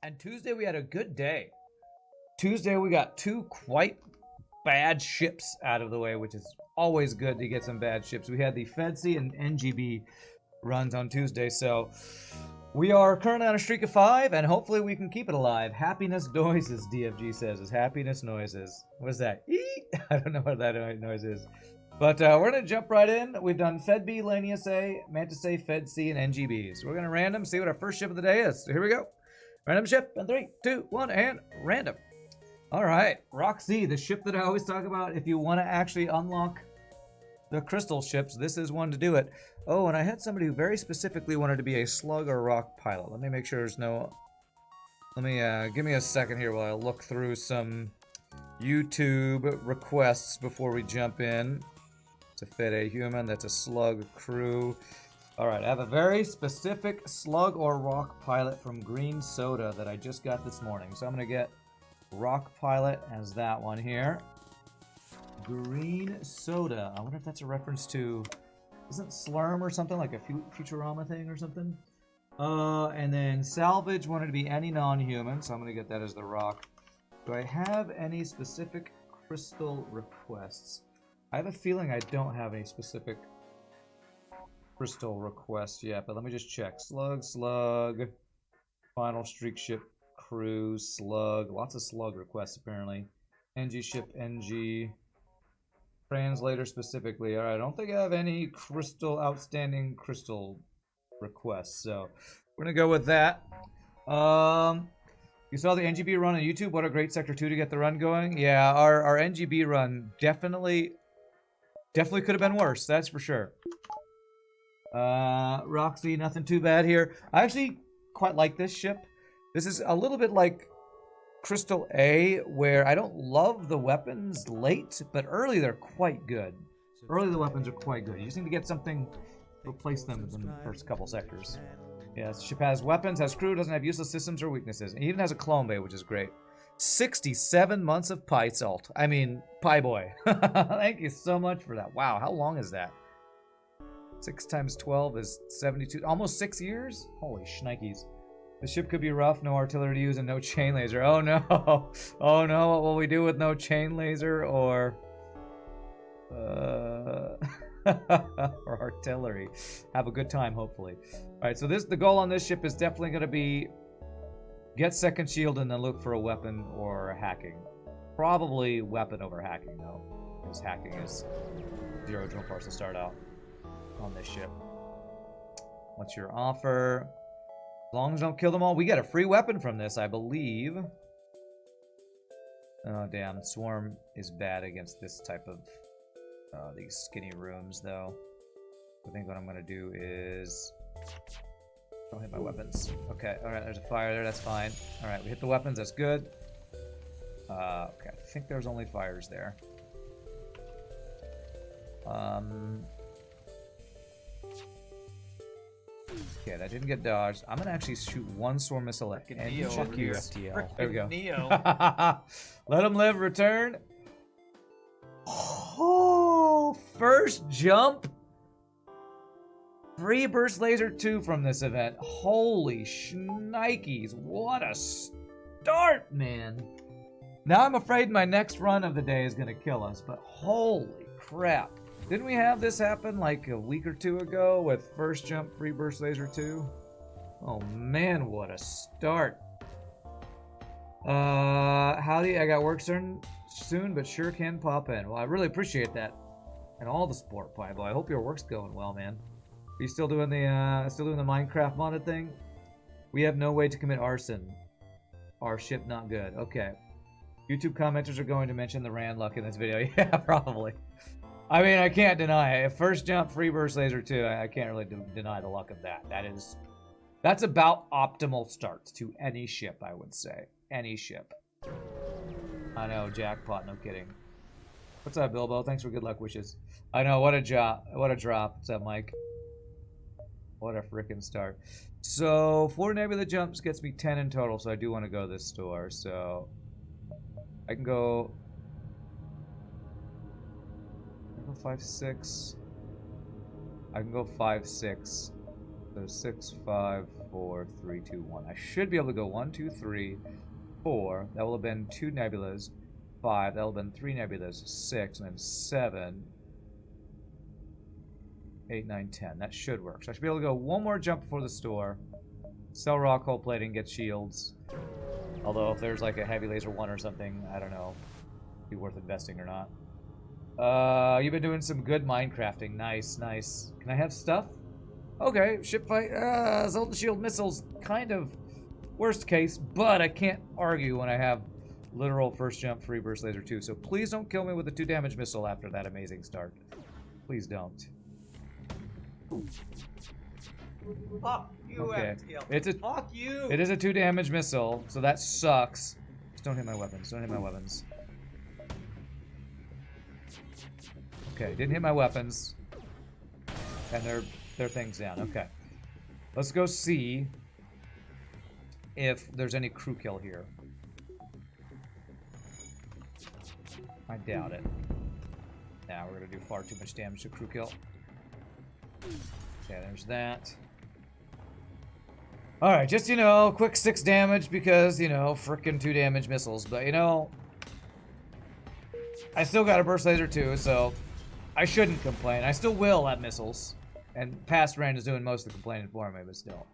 And Tuesday we had a good day. Tuesday we got two quite bad ships out of the way, which is always good to get some bad ships. We had the FedC and NGB runs on Tuesday, so we are currently on a streak of 5, and hopefully we can keep it alive. Happiness noises, DFG says, is happiness noises. What is that? Eee! I don't know what that noise is. But we're going to jump right in. We've done Fed B, Lanius A, Mantis A, Fed C, and NGB. So we're going to random, see what our first ship of the day is. So here we go. Random ship in 3, 2, 1, and random. All right, Roxy, the ship that I always talk about. If you want to actually unlock the crystal ships, this is one to do it. Oh, and I had somebody who very specifically wanted to be a slug or rock pilot. Let me make sure there's no... Let me, give me a second here while I look through some YouTube requests before we jump in. It's a Fed A human, that's a slug crew. All right, I have a very specific slug or rock pilot from Green Soda that I just got this morning. So I'm gonna get rock pilot as that one here. Green Soda. I wonder if that's a reference to, isn't Slurm or something, like a Futurama thing or something? And then salvage wanted to be any non-human, so I'm gonna get that as the rock. Do I have any specific crystal requests? I have a feeling I don't have any specific crystal requests yet, but let me just check. Slug, final streak ship, crew, slug, lots of slug requests apparently. NG ship, NG. Translator specifically. Alright, I don't think I have any outstanding crystal requests, so we're gonna go with that. You saw the NGB run on YouTube. What a great Sector 2 to get the run going. Yeah, our NGB run definitely could have been worse, that's for sure. Roxy, nothing too bad here. I actually quite like this ship. This is a little bit like Crystal A, where I don't love the weapons late, but early they're quite good. Early the weapons are quite good. You just need to get something to replace them in the first couple sectors. Yeah, this ship has weapons, has crew, doesn't have useless systems or weaknesses. It even has a clone bay, which is great. 67 months of Pi Salt. I mean, Pi Boy. Thank you so much for that. Wow, how long is that? 6 times 12 is 72. Almost 6 years? Holy shnikes. The ship could be rough, no artillery to use, and no chain laser. Oh no! Oh no, what will we do with no chain laser or... or artillery? Have a good time, hopefully. Alright, so the goal on this ship is definitely going to be get second shield and then look for a weapon or hacking. Probably weapon over hacking, though. Because hacking is 0 drill parts to start out on this ship. What's your offer? As long as I don't kill them all, we get a free weapon from this, I believe. Oh, damn. Swarm is bad against this type of... these skinny rooms, though. I think what I'm going to do is... Don't hit my weapons. Okay, alright, there's a fire there, that's fine. Alright, we hit the weapons, that's good. Okay, I think there's only fires there. Okay, that didn't get dodged. I'm gonna actually shoot one swarm missile at any fuck you, FTL. There we go. Neo. Let him live, return. Oh, first jump. Free burst laser 2 from this event. Holy shnikes. What a start, man. Now I'm afraid my next run of the day is gonna kill us, but holy crap. Didn't we have this happen like a week or 2 ago with first jump free burst laser 2? Oh man, what a start. Howdy, I got work soon, but sure can pop in. Well, I really appreciate that. And all the support, Paibo. I hope your work's going well, man. Are you still doing the Minecraft modded thing? We have no way to commit arson. Our ship not good. Okay. YouTube commenters are going to mention the Rand luck in this video. Yeah, probably. I mean, I can't deny it. First jump, free burst laser 2, I can't really deny the luck of that. That's about optimal starts to any ship, I would say. Any ship. I know, jackpot, no kidding. What's up, Bilbo? Thanks for good luck wishes. I know, what a drop. What's up, Mike? What a freaking start. So, 4 nebula jumps gets me 10 in total, so I do want to go this store, so... I can go... 5, 6. I can go 5, 6. So 6, 5. 4, 3, 2, 1. I should be able to go 1, 2, 3, 4. That will have been 2 nebulas. 5. That will have been 3 nebulas. 6, and then 7. 8, 9, 10. That should work. So I should be able to go one more jump before the store. Sell rock hole plating, get shields. Although if there's like a heavy laser 1 or something, I don't know. Be worth investing or not. You've been doing some good Minecrafting. Nice, nice. Can I have stuff? Okay, ship fight. Zoltan shield missiles, kind of worst case, but I can't argue when I have literal first jump free burst laser 2. So please don't kill me with a 2 damage missile after that amazing start. Please don't. Fuck you, Okay. FTL. It's a Fuck you. It is a 2 damage missile, so that sucks. Just don't hit my weapons. Don't hit my weapons. Okay, didn't hit my weapons. And their thing's down. Okay. Let's go see if there's any crew kill here. I doubt it. Now we're gonna do far too much damage to crew kill. Okay, there's that. Alright, just, you know, quick 6 damage because, you know, frickin' 2 damage missiles. But, you know, I still got a burst laser too, so I shouldn't complain. I still will at missiles. And past Rand is doing most of the complaining for me, but still.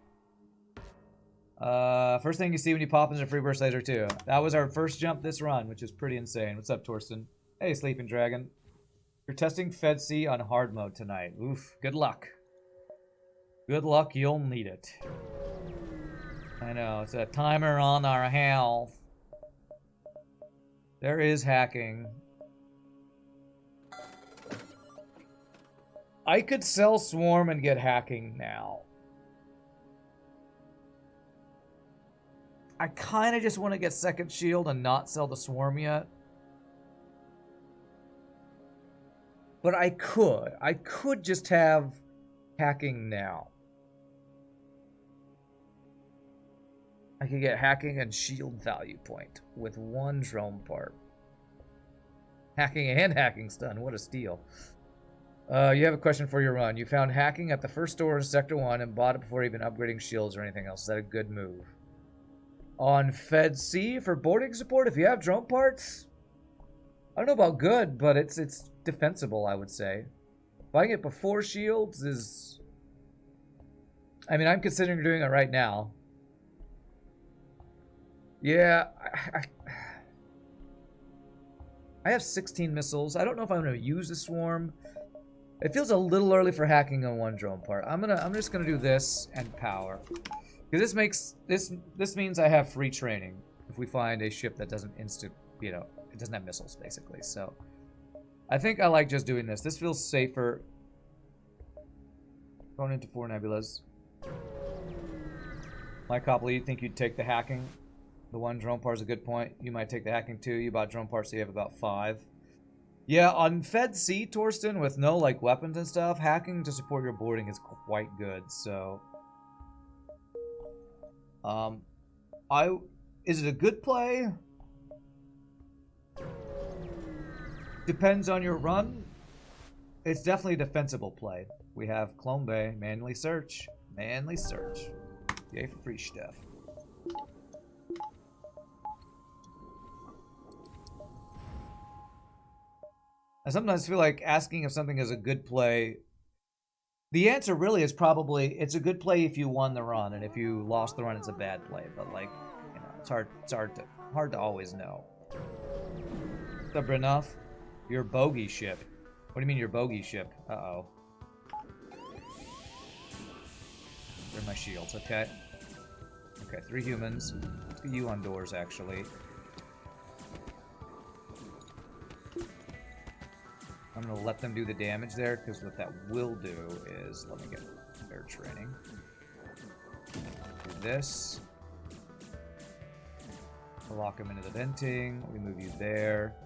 First thing you see when you pop is a free burst laser too. That was our first jump this run, which is pretty insane. What's up, Torsten? Hey, Sleeping Dragon. You're testing FedC on hard mode tonight. Oof, good luck. Good luck, you'll need it. I know, it's a timer on our health. There is hacking. I could sell Swarm and get hacking now. I kind of just want to get second shield and not sell the Swarm yet. But I could just have hacking now. I could get hacking and shield value point with 1 drone part. Hacking and hacking stun, what a steal. You have a question for your run. You found hacking at the first store in Sector 1 and bought it before even upgrading shields or anything else. Is that a good move? On Fed C for boarding support, if you have drone parts, I don't know about good, but it's defensible, I would say. Buying it before shields is... I mean, I'm considering doing it right now. Yeah, I have 16 missiles. I don't know if I'm going to use the Swarm. It feels a little early for hacking on 1 drone part. I'm just gonna do this and power, because this means I have free training if we find a ship that doesn't you know, it doesn't have missiles basically. So I think I like just doing this. This feels safer. Going into 4 nebulas. Mike Copley, you think you'd take the hacking? The 1 drone part is a good point. You might take the hacking too. You bought drone parts, so you have about 5. Yeah, on Fed C, Torsten, with no, like, weapons and stuff, hacking to support your boarding is quite good, so... Is it a good play? Depends on your run. It's definitely a defensible play. We have Clone Bay, manually search. Manually search. Yay for free stuff. I sometimes feel like asking if something is a good play. The answer really is probably it's a good play if you won the run, and if you lost the run, it's a bad play. But like, you know, it's hard to always know. What's up, Brinoff? Your bogey ship. What do you mean your bogey ship? Uh-oh. They're my shields, okay? Okay, 3 humans. Let's get you on doors, actually. I'm going to let them do the damage there, because what that will do is... Let me get their training. Do this. We'll lock them into the venting. We move you there.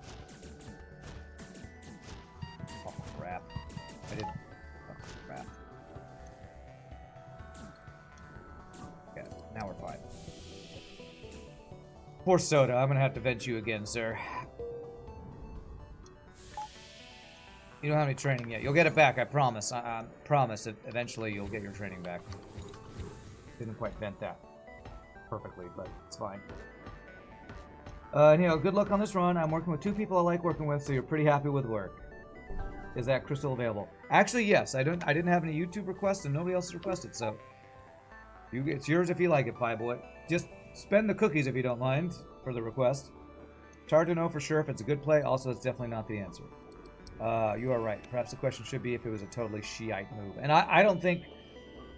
Oh, crap. I did... Oh, crap. Okay, now we're fine. Poor Soda. I'm going to have to vent you again, sir. You don't have any training yet. You'll get it back, I promise. I promise that eventually you'll get your training back. Didn't quite vent that perfectly, but it's fine. You know, good luck on this run. I'm working with 2 people I like working with, so you're pretty happy with work. Is that crystal available? Actually, yes. I didn't have any YouTube requests, and nobody else has requested, so it's yours if you like it, Pie Boy. Just spend the cookies if you don't mind for the request. It's hard to know for sure if it's a good play. Also, it's definitely not the answer. You are right. Perhaps the question should be if it was a totally Shiite move. And I don't think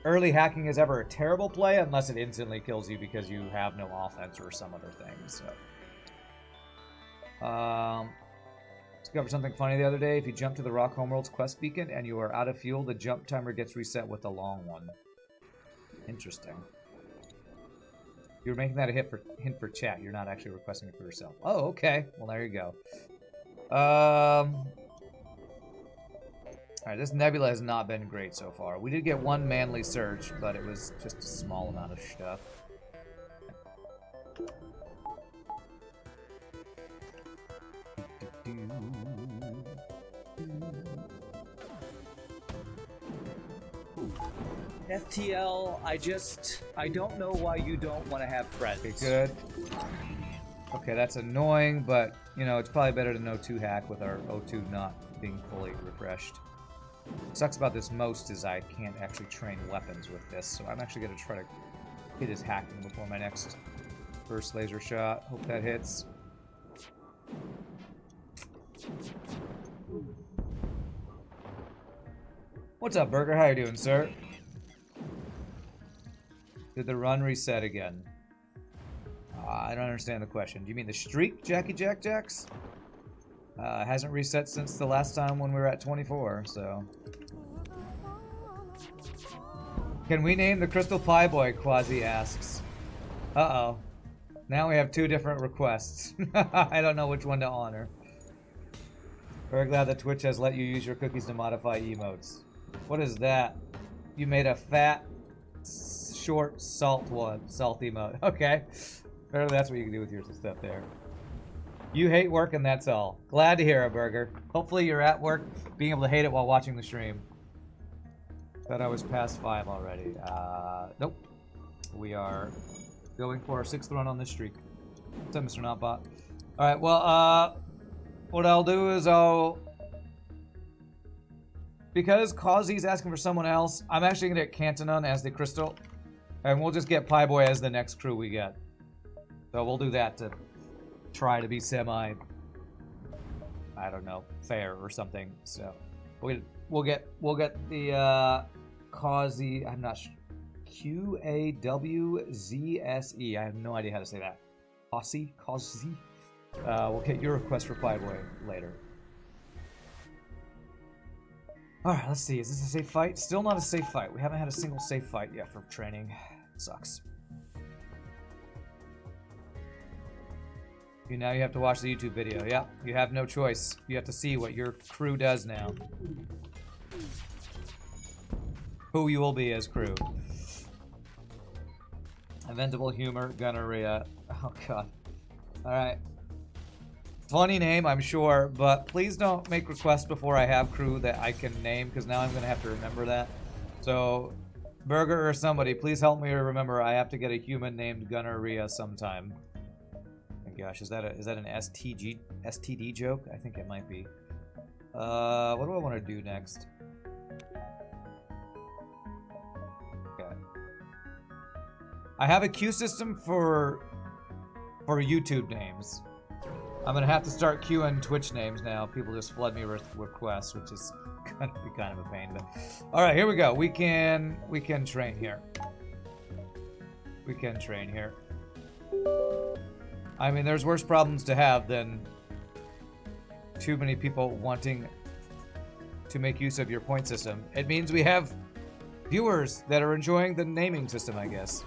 early hacking is ever a terrible play unless it instantly kills you because you have no offense or some other thing. So, discovered something funny the other day. If you jump to the Rock Homeworld's quest beacon and you are out of fuel, the jump timer gets reset with the long one. Interesting. You're making that a hint for chat. You're not actually requesting it for yourself. Oh, okay. Well, there you go. Alright, this nebula has not been great so far. We did get 1 manly search, but it was just a small amount of stuff. FTL, I don't know why you don't want to have friends. Okay, good. Okay, that's annoying, but, you know, it's probably better to know 2 hack with our O2 not being fully refreshed. Sucks about this most is I can't actually train weapons with this, so I'm actually going to try to hit his hacking before my next first laser shot. Hope that hits. What's up, Burger? How you doing, sir? Did the run reset again? I don't understand the question. Do you mean the streak, Jackie Jack Jacks? Hasn't reset since the last time when we were at 24, so... Can we name the Crystal Pie Boy, Quasi asks. Uh-oh. Now we have 2 different requests. I don't know which one to honor. Very glad that Twitch has let you use your cookies to modify emotes. What is that? You made a fat, short, salt emote. Okay. Apparently that's what you can do with your stuff there. You hate work and that's all. Glad to hear it, Burger. Hopefully you're at work, being able to hate it while watching the stream. Thought I was past 5 already. Nope. We are going for our 6th run on this streak. What's up, Mr. Notbot? Alright, well, what I'll do is because Kazi's asking for someone else, I'm actually going to get Cantonon as the Crystal. And we'll just get Pie Boy as the next crew we get. So we'll do that to try to be semi, I don't know, fair or something. So we'll get the Kazi. I'm not sure. Qawzse. I have no idea how to say that. Kazi. We'll get your request for Pie Boy later. All right, let's see. Is this a safe fight? Still not a safe fight. We haven't had a single safe fight yet for training. It sucks. Now you have to watch the YouTube video. Yeah, you have no choice. You have to see what your crew does now. Who you will be as crew. Inventable humor, gonorrhea. Oh god. Alright. Funny name, I'm sure, but please don't make requests before I have crew that I can name, because now I'm going to have to remember that. So, Burger or somebody, please help me remember I have to get a human named gonorrhea sometime. Gosh, is that an STD joke? I think it might be. What do I want to do next? Okay. I have a queue system for YouTube names. I'm gonna have to start queuing Twitch names now. People just flood me with requests, which is gonna be kind of a pain. But all right, here we go. We can train here. We can train here. I mean, there's worse problems to have than too many people wanting to make use of your point system. It means we have viewers that are enjoying the naming system, I guess.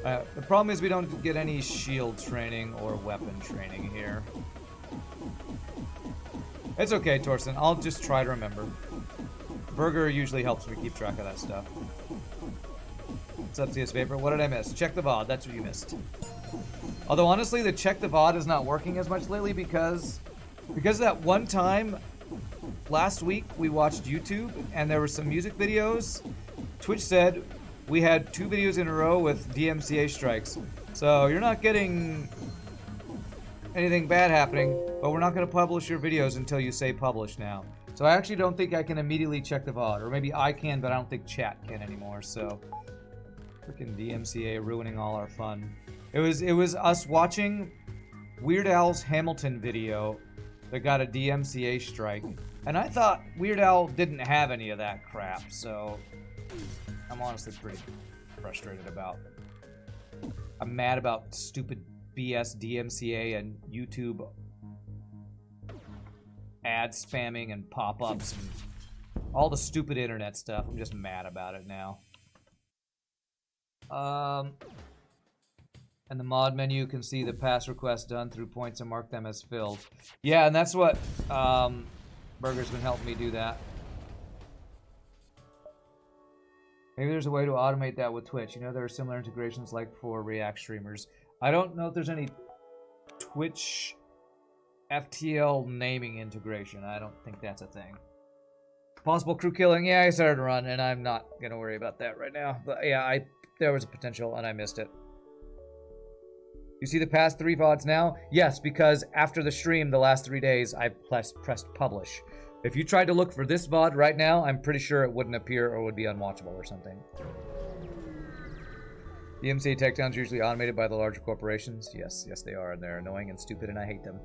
The problem is we don't get any shield training or weapon training here. It's okay, Torsten. I'll just try to remember. Burger usually helps me keep track of that stuff. What's up, CS Vapor? What did I miss? Check the VOD. That's what you missed. Although, honestly, the check the VOD is not working as much lately because of that one time last week we watched YouTube and there were some music videos. Twitch said we had 2 videos in a row with DMCA strikes. So you're not getting anything bad happening, but we're not going to publish your videos until you say publish now. So I actually don't think I can immediately check the VOD, or maybe I can, but I don't think chat can anymore. So freaking DMCA ruining all our fun. It was us watching Weird Al's Hamilton video that got a DMCA strike, and I thought Weird Al didn't have any of that crap, so I'm honestly pretty frustrated about. I'm mad about stupid BS DMCA and YouTube ad spamming and pop-ups and all the stupid internet stuff. I'm just mad about it now. And the mod menu can see the pass requests done through points and mark them as filled. Yeah, and that's what Burger's been helping me do that. Maybe there's a way to automate that with Twitch. You know, there are similar integrations like for React streamers. I don't know if there's any Twitch FTL naming integration. I don't think that's a thing. Possible crew killing. Yeah, I started to run, and I'm not going to worry about that right now. But yeah, there was a potential, and I missed it. You see the past 3 VODs now? Yes, because after the stream, the last 3 days, I pressed publish. If you tried to look for this VOD right now, I'm pretty sure it wouldn't appear or would be unwatchable or something. The DMCA takedowns are usually automated by the larger corporations. Yes, they are, and they're annoying and stupid, and I hate them.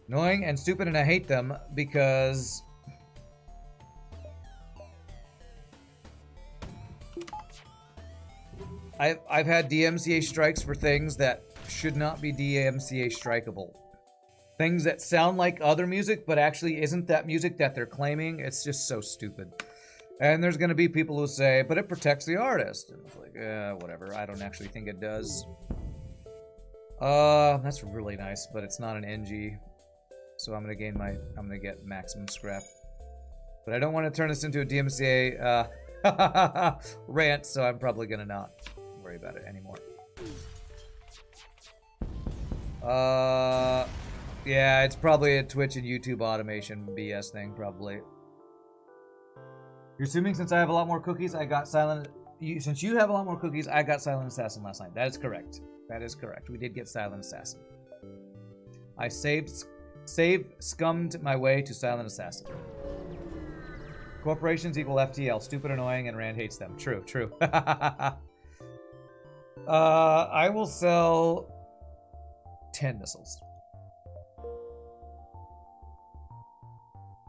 Annoying and stupid, and I hate them because I've had DMCA strikes for things that should not be DMCA strikeable. Things that sound like other music, but actually isn't that music that they're claiming. It's just so stupid. And there's going to be people who say, but it protects the artist. And it's like, whatever. I don't actually think it does. That's really nice, but it's not an NG. So I'm going to get maximum scrap. But I don't want to turn this into a DMCA rant, so I'm probably going to not worry about it anymore. Yeah, it's probably a Twitch and YouTube automation BS thing, probably. You're assuming since I have a lot more cookies, I got Silent... Since you have a lot more cookies, I got Silent Assassin last night. That is correct. That is correct. We did get Silent Assassin. I scummed my way to Silent Assassin. Corporations equal FTL. Stupid, annoying, and Rand hates them. True, true. I will sell 10 missiles.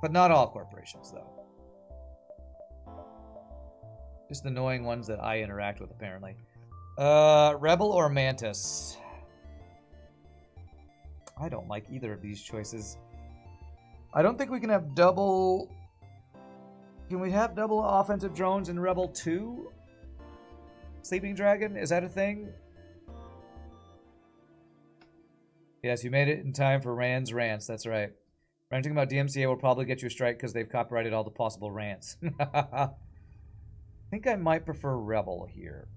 But not all corporations, though. Just the annoying ones that I interact with, apparently. Rebel or Mantis? I don't like either of these choices. I don't think we can have double... Can we have double offensive drones in Rebel 2? Sleeping Dragon? Is that a thing? Yes, you made it in time for Rand's rants. That's right. Ranting about DMCA will probably get you a strike because they've copyrighted all the possible rants. I think I might prefer Rebel here.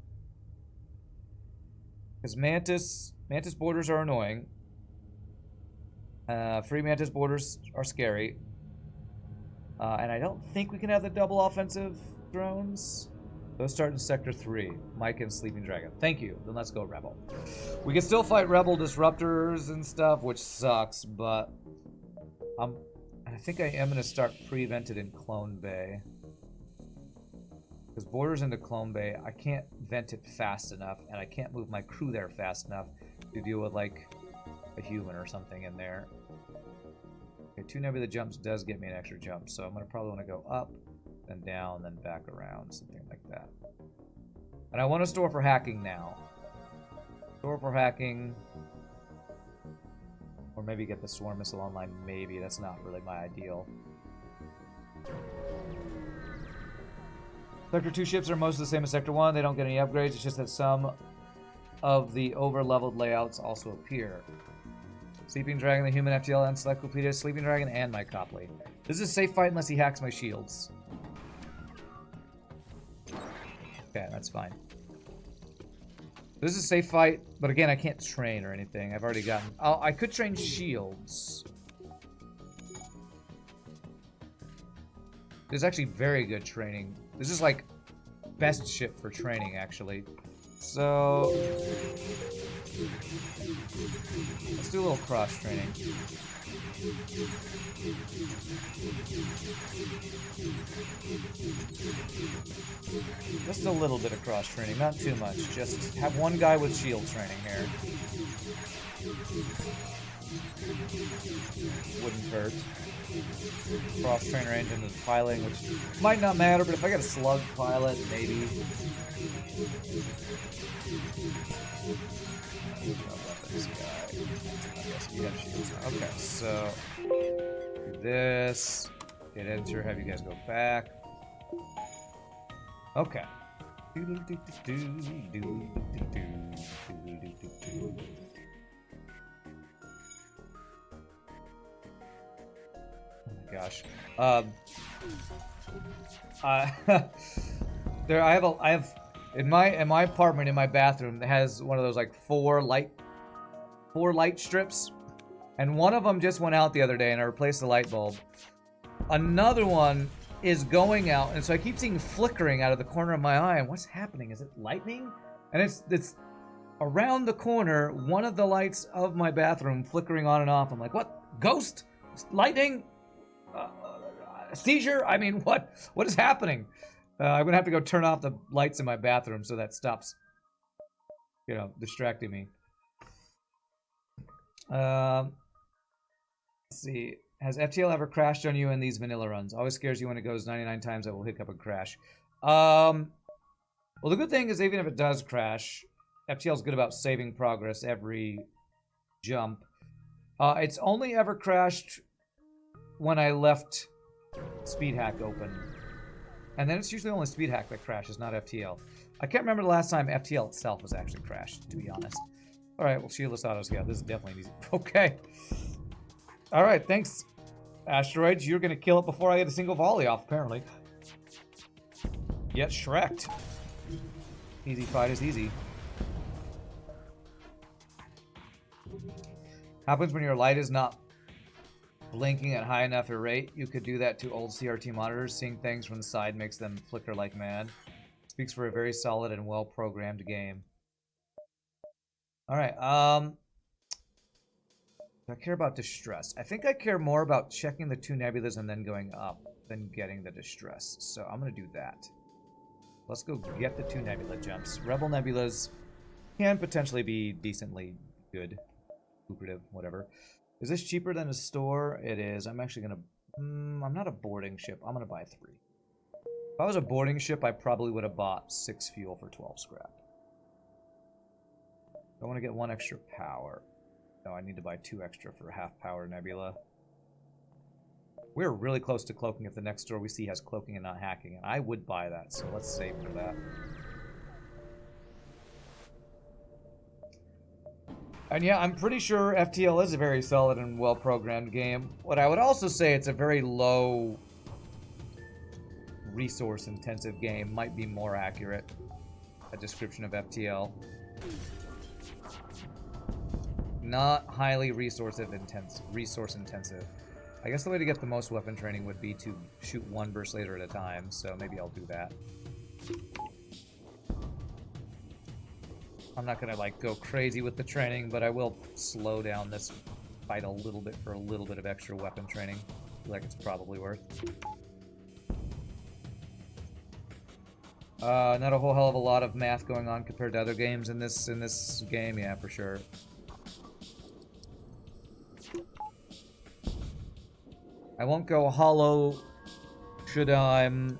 Because Mantis borders are annoying. Free Mantis borders are scary. And I don't think we can have the double offensive drones. Those start in Sector 3. Mike and Sleeping Dragon. Thank you. Then let's go Rebel. We can still fight Rebel disruptors and stuff, which sucks, but... I think I am going to start pre-vented in Clone Bay. Because borders into Clone Bay, I can't vent it fast enough, and I can't move my crew there fast enough to deal with, like, a human or something in there. Okay, 2 Nebula jumps does get me an extra jump, so I'm going to probably want to go up, then down, then back around, something like that. And I want to store for hacking now. Store for hacking... Or maybe get the Swarm Missile online, maybe. That's not really my ideal. Sector 2 ships are most of the same as Sector 1. They don't get any upgrades. It's just that some of the over-leveled layouts also appear. Sleeping Dragon, the Human FTL Encyclopedia, Sleeping Dragon, and my Copley. This is a safe fight unless he hacks my shields. Okay, that's fine. This is a safe fight, but again, I can't train or anything. I've already gotten... Oh, I could train shields. This is actually very good training. This is like best ship for training, actually. So let's do a little cross training. Just a little bit of cross training, not too much. Just have one guy with shield training here. Wouldn't hurt. Cross train range into the piloting, which might not matter, but if I got a slug pilot, maybe. This guy. You have shields. Okay, so do this. Hit enter. Have you guys go back. Okay. Oh my gosh. There, I have in my apartment, in my bathroom, it has one of those like four light strips, and one of them just went out the other day, and I replaced the light bulb. Another one is going out, and so I keep seeing flickering out of the corner of my eye. And what's happening? Is it lightning? And it's around the corner. One of the lights of my bathroom flickering on and off. I'm like, what? Ghost? Lightning? Seizure? I mean, what is happening? I'm gonna have to go turn off the lights in my bathroom so that stops, distracting me. Let's see. Has FTL ever crashed on you in these vanilla runs? Always scares you when it goes 99 times. It will hiccup and crash. Well, the good thing is, even if it does crash, FTL is good about saving progress every jump. It's only ever crashed when I left speed hack open, and then it's usually only speed hack that crashes, not FTL. I can't remember the last time FTL itself was actually crashed, to be honest. All right, well, shieldless autos. Yeah, this is definitely easy. Okay. All right, thanks, Asteroids. You're gonna kill it before I get a single volley off, apparently. Yet Shrek'd. Easy fight is easy. Happens when your light is not blinking at high enough a rate. You could do that to old CRT monitors. Seeing things from the side makes them flicker like mad. Speaks for a very solid and well-programmed game. Alright, do I care about distress? I think I care more about checking the two nebulas and then going up than getting the distress. So I'm going to do that. Let's go get the two nebula jumps. Rebel nebulas can potentially be decently good. Lucrative, whatever. Is this cheaper than a store? It is. I'm actually going to... I'm not a boarding ship. I'm going to buy 3. If I was a boarding ship, I probably would have bought 6 fuel for 12 scrap. I want to get 1 extra power. No, I need to buy 2 extra for half power nebula. We're really close to cloaking if the next store we see has cloaking and not hacking, and I would buy that, so let's save for that. And yeah, I'm pretty sure FTL is a very solid and well-programmed game. What I would also say, it's a very low resource-intensive game. Might be more accurate, a description of FTL. Not highly resource intensive. I guess the way to get the most weapon training would be to shoot 1 burst later at a time, so maybe I'll do that. I'm not gonna like go crazy with the training, but I will slow down this fight a little bit for a little bit of extra weapon training. I feel like it's probably worth. Not a whole hell of a lot of math going on compared to other games in this game, yeah, for sure. I won't go hollow should I'm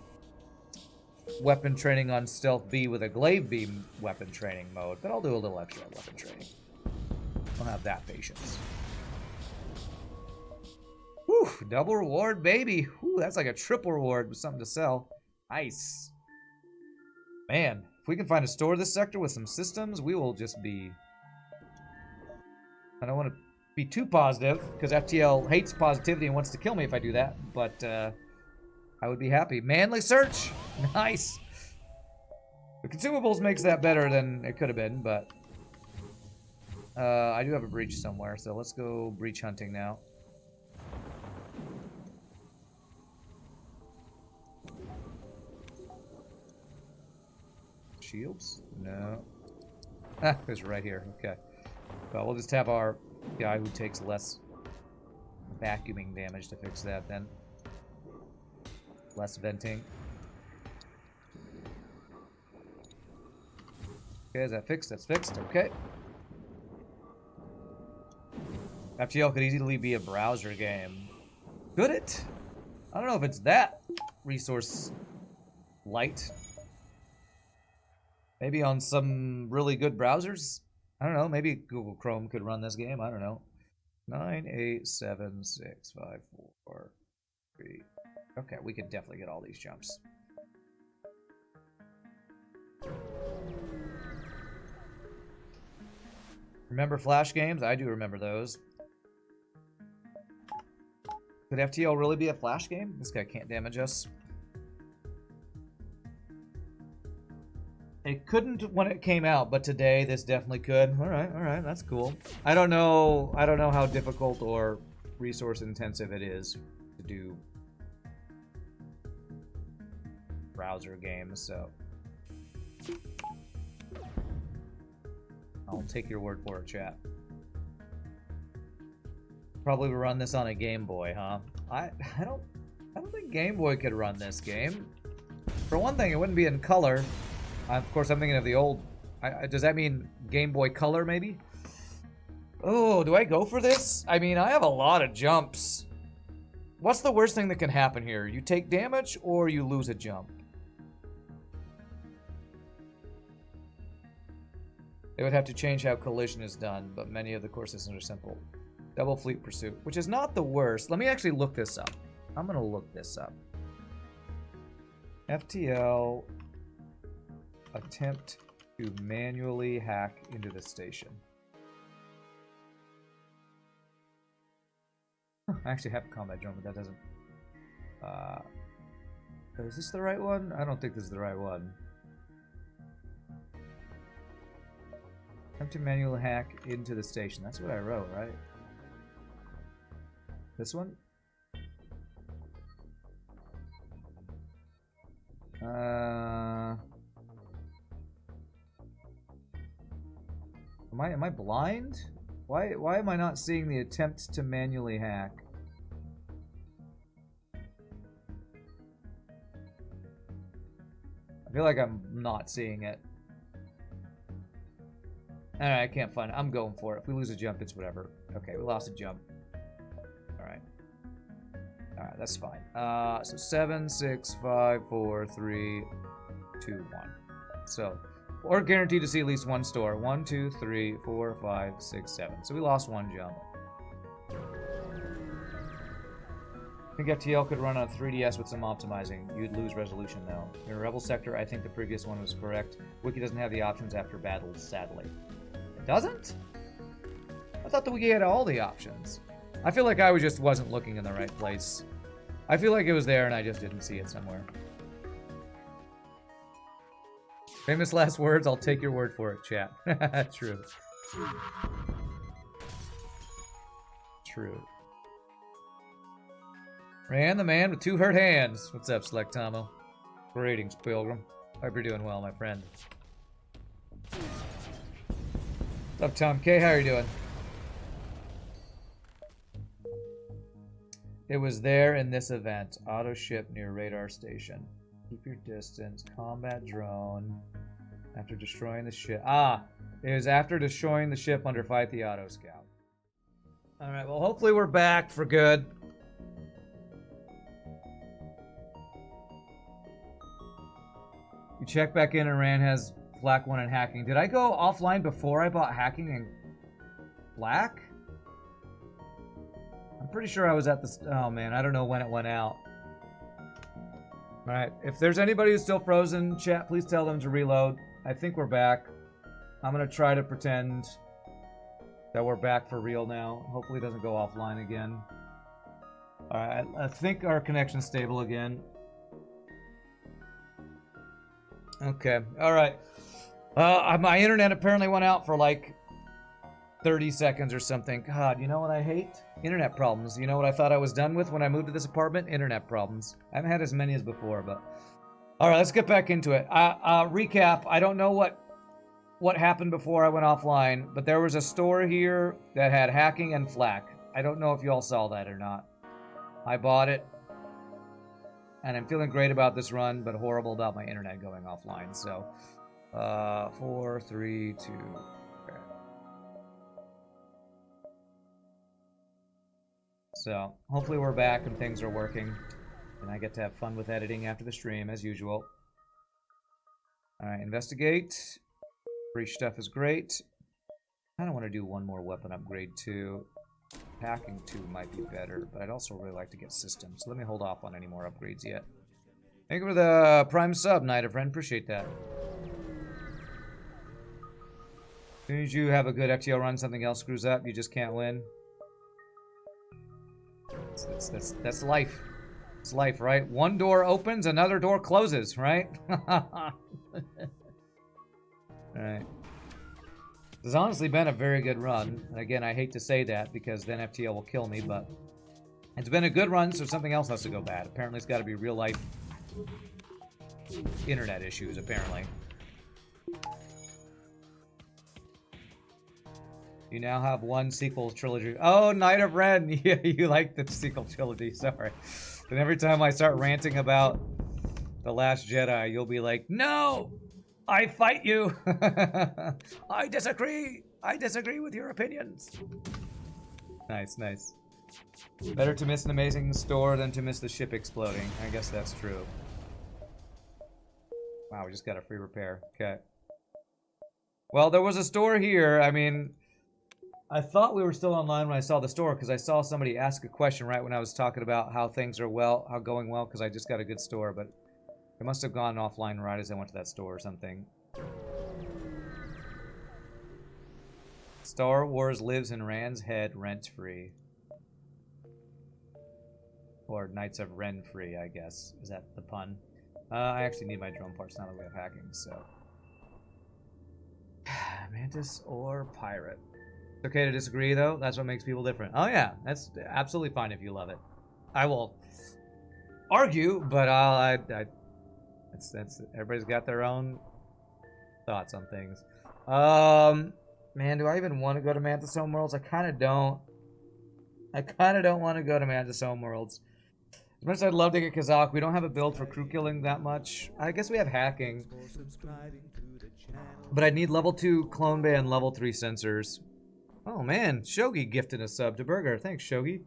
weapon training on Stealth B with a Glaive Beam weapon training mode, but I'll do a little extra weapon training. I don't have that patience. Whew, double reward, baby. Whew, that's like a triple reward with something to sell. Nice. Man, if we can find a store this sector with some systems, we will just be... I don't want to be too positive, because FTL hates positivity and wants to kill me if I do that, but I would be happy. Manly search! Nice! The consumables makes that better than it could have been, but I do have a breach somewhere, so let's go breach hunting now. shields? No. Ah, it's right here. Okay. Well, we'll just have our guy who takes less vacuuming damage to fix that then. Less venting. Okay, is that fixed? That's fixed. Okay. FTL could easily be a browser game. Could it? I don't know if it's that resource light. Maybe on some really good browsers? I don't know. Maybe Google Chrome could run this game. I don't know. 9, 8, 7, 6, 5, 4, 3. Okay, we could definitely get all these jumps. Remember Flash games? I do remember those. Could FTL really be a Flash game? This guy can't damage us. It couldn't when it came out, but today this definitely could. All right, that's cool. I don't know how difficult or resource intensive it is to do browser games, so I'll take your word for it, chat. Probably run this on a Game Boy, huh? I don't think Game Boy could run this game. For one thing, it wouldn't be in color. Of course, I'm thinking of the old... does that mean Game Boy Color, maybe? Oh, do I go for this? I mean, I have a lot of jumps. What's the worst thing that can happen here? You take damage or you lose a jump? It would have to change how collision is done, but many of the core systems are simple. Double fleet pursuit, which is not the worst. Let me actually look this up. I'm going to look this up. FTL attempt to manually hack into the station. I actually have a combat drone, but that doesn't... is this the right one? I don't think this is the right one. Attempt to manually hack into the station. That's what I wrote, right? This one? Am I blind? Why am I not seeing the attempt to manually hack? I feel like I'm not seeing it. Alright, I can't find it. I'm going for it. If we lose a jump, it's whatever. Okay, we lost a jump. Alright. Alright, that's fine. So 7, 6, 5, 4, 3, 2, 1. So, or guaranteed to see at least one store. 1, 2, 3, 4, 5, 6, 7. So we lost one jump. I think FTL could run on a 3DS with some optimizing. You'd lose resolution though. In Rebel Sector, I think the previous one was correct. Wiki doesn't have the options after battles, sadly. It doesn't? I thought the Wiki had all the options. I feel like I just wasn't looking in the right place. I feel like it was there and I just didn't see it somewhere. Famous last words, I'll take your word for it, chat. True. True. Ran the man with 2 hurt hands. What's up, Select Tomo? Greetings, Pilgrim. Hope you're doing well, my friend. What's up, Tom K? How are you doing? It was there in this event. Auto ship near radar station. Keep your distance. Combat drone. After destroying the ship. Ah! It was after destroying the ship under Fight the Auto Scout. Alright, well hopefully we're back for good. You check back in and Rand has Black 1 and hacking. Did I go offline before I bought hacking and Black? I'm pretty sure I was at the... Oh man, I don't know when it went out. Alright, if there's anybody who's still frozen, chat, please tell them to reload. I think we're back. I'm gonna try to pretend that we're back for real now. Hopefully it doesn't go offline again. Alright, I think our connection's stable again. Okay, alright. My internet apparently went out for like 30 seconds or something. God, you know what I hate? Internet problems. You know what I thought I was done with when I moved to this apartment? Internet problems. I haven't had as many as before, but... All right, let's get back into it. Recap. I don't know what happened before I went offline, but there was a store here that had hacking and flak. I don't know if you all saw that or not. I bought it, and I'm feeling great about this run, but horrible about my internet going offline. So, 4, 3, 2. Okay. So, hopefully we're back and things are working, and I get to have fun with editing after the stream, as usual. Alright, investigate. Free stuff is great. I kind of want to do one more weapon upgrade, too. Packing 2 might be better, but I'd also really like to get systems. So let me hold off on any more upgrades yet. Thank you for the Prime sub, Night of Friend. Appreciate that. As soon as you have a good FTL run, something else screws up, you just can't win. That's life. It's life, right? One door opens, another door closes, right? Alright. It's honestly been a very good run. And again, I hate to say that because then FTL will kill me, but it's been a good run, so something else has to go bad. Apparently it's got to be real life internet issues, apparently. You now have one sequel trilogy. Oh, Knight of Ren! Yeah, you like the sequel trilogy, sorry. And every time I start ranting about The Last Jedi, you'll be like, no! I fight you! I disagree! I disagree with your opinions! Nice, nice. Better to miss an amazing store than to miss the ship exploding. I guess that's true. Wow, we just got a free repair. Okay. Well, there was a store here. I mean, I thought we were still online when I saw the store because I saw somebody ask a question right when I was talking about how things are going well because I just got a good store, but it must have gone offline right as I went to that store or something. Star Wars lives in Rand's head rent-free. Or Knights of Ren-free, I guess. Is that the pun? I actually need my drone parts now that we have hacking, so... Mantis or Pirate? It's okay to disagree, though. That's what makes people different. Oh, yeah. That's absolutely fine if you love it. I will argue, but everybody's got their own thoughts on things. Man, do I even want to go to Mantis Homeworlds? I kind of don't. I kind of don't want to go to Mantis Homeworlds. As much as I'd love to get Kazak, we don't have a build for crew killing that much. I guess we have hacking. But I'd need level 2 clone bay and level 3 sensors. Oh man, Shogi gifted a sub to Burger. Thanks, Shogi.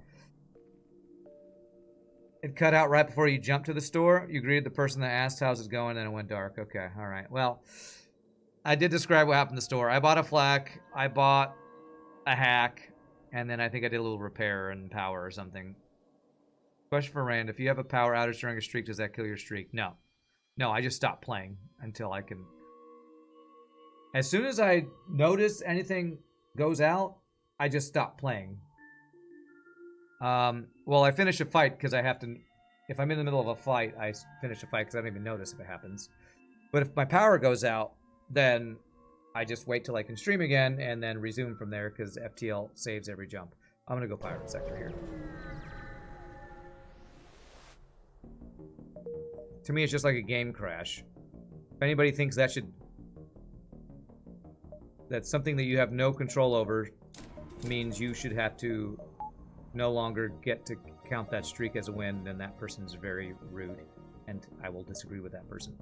It cut out right before you jumped to the store. You greeted the person that asked how's it going, and it went dark. Okay, alright. Well, I did describe what happened in the store. I bought a flak, I bought a hack, and then I think I did a little repair and power or something. Question for Rand, if you have a power outage during a streak, does that kill your streak? No. No, I just stop playing until I can... As soon as I notice anything goes out, I just stop playing. Well, I finish a fight because I have to... If I'm in the middle of a fight, I finish a fight because I don't even notice if it happens. But if my power goes out, then I just wait till I can stream again and then resume from there because FTL saves every jump. I'm going to go Pirate Sector here. To me, it's just like a game crash. If anybody thinks that should... That's something that you have no control over, means you should have to no longer get to count that streak as a win, then that person's very rude, and I will disagree with that person.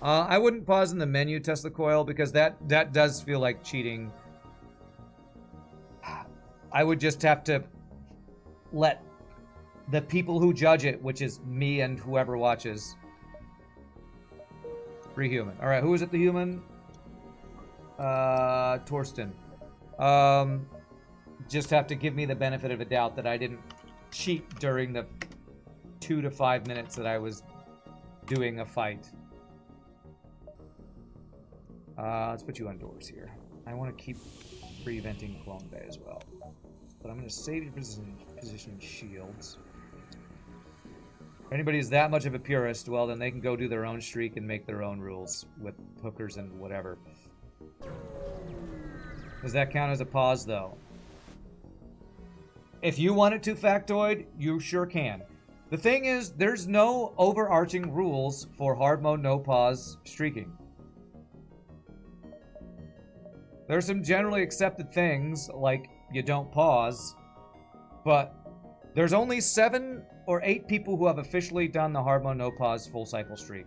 I wouldn't pause in the menu Tesla coil because that does feel like cheating. I would just have to let the people who judge it, which is me and whoever watches. Free human. Alright, who is it, the human? Torsten. Just have to give me the benefit of a doubt that I didn't cheat during the 2 to 5 minutes that I was doing a fight. Let's put you on doors here. I want to keep preventing clone bay as well. But I'm going to save your position shields. If anybody is that much of a purist, well, then they can go do their own streak and make their own rules with hookers and whatever. Does that count as a pause, though? If you want it to, Factoid, you sure can. The thing is, there's no overarching rules for hard mode no pause streaking. There's some generally accepted things, like you don't pause, but there's only 7 or 8 people who have officially done the hard mode no pause full cycle streak.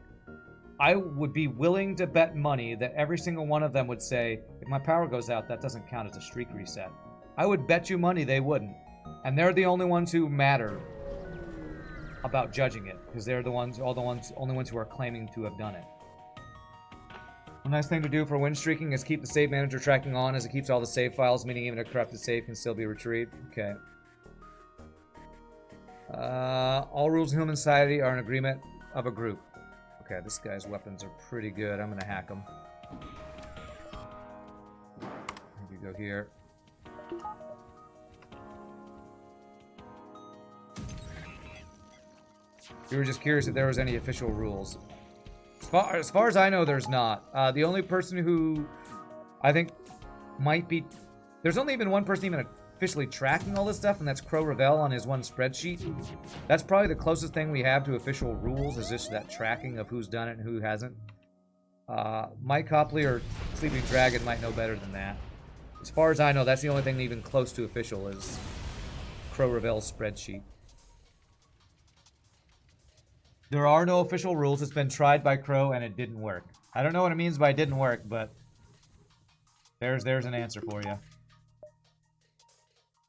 I would be willing to bet money that every single one of them would say, if my power goes out, that doesn't count as a streak reset. I would bet you money they wouldn't. And they're the only ones who matter about judging it, because they're the ones, only ones who are claiming to have done it. A nice thing to do for win streaking is keep the save manager tracking on, as it keeps all the save files, meaning even a corrupted save can still be retrieved. Okay. All rules in human society are an agreement of a group. Okay, this guy's weapons are pretty good. I'm gonna hack them. Maybe go here. We were just curious if there was any official rules. As far as I know, there's not. The only person who I think might be... There's only been one person even officially tracking all this stuff, and that's Crow Revel on his one spreadsheet. That's probably the closest thing we have to official rules, is just that tracking of who's done it and who hasn't. Mike Copley or Sleeping Dragon might know better than that. As far as I know, that's the only thing even close to official is Crow Revel's spreadsheet. There are no official rules. It's been tried by Crow and it didn't work. I don't know what it means by didn't work, but there's an answer for you.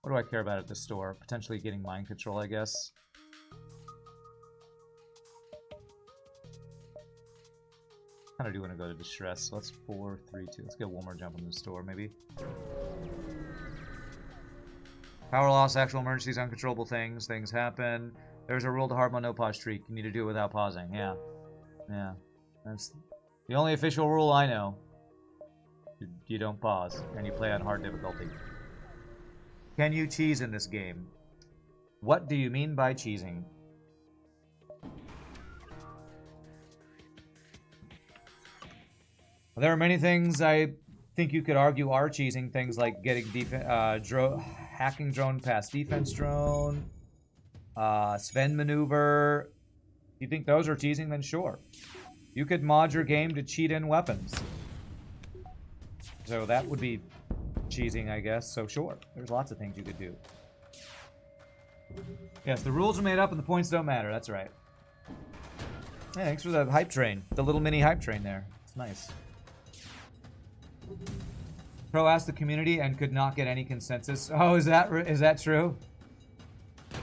What do I care about at this store? Potentially getting mind control, I guess. Kind of do want to go to distress. So let's 4, 3, 2. Let's get one more jump in the store, maybe. Power loss, actual emergencies, uncontrollable things. Things happen. There's a rule to hard mode no pause streak. You need to do it without pausing. Yeah. Yeah. That's the only official rule I know. You don't pause, and you play on hard difficulty. Can you cheese in this game? What do you mean by cheesing? There are many things I think you could argue are cheesing. Things like getting hacking drone past defense drone, Sven maneuver. If you think those are cheesing, then sure. You could mod your game to cheat in weapons. So that would be cheesing, I guess. So sure, there's lots of things you could do. Yes, the rules are made up and the points don't matter. That's right. Hey, thanks for the hype train. The little mini hype train there. It's nice. Pro asked the community and could not get any consensus. Oh, is that true?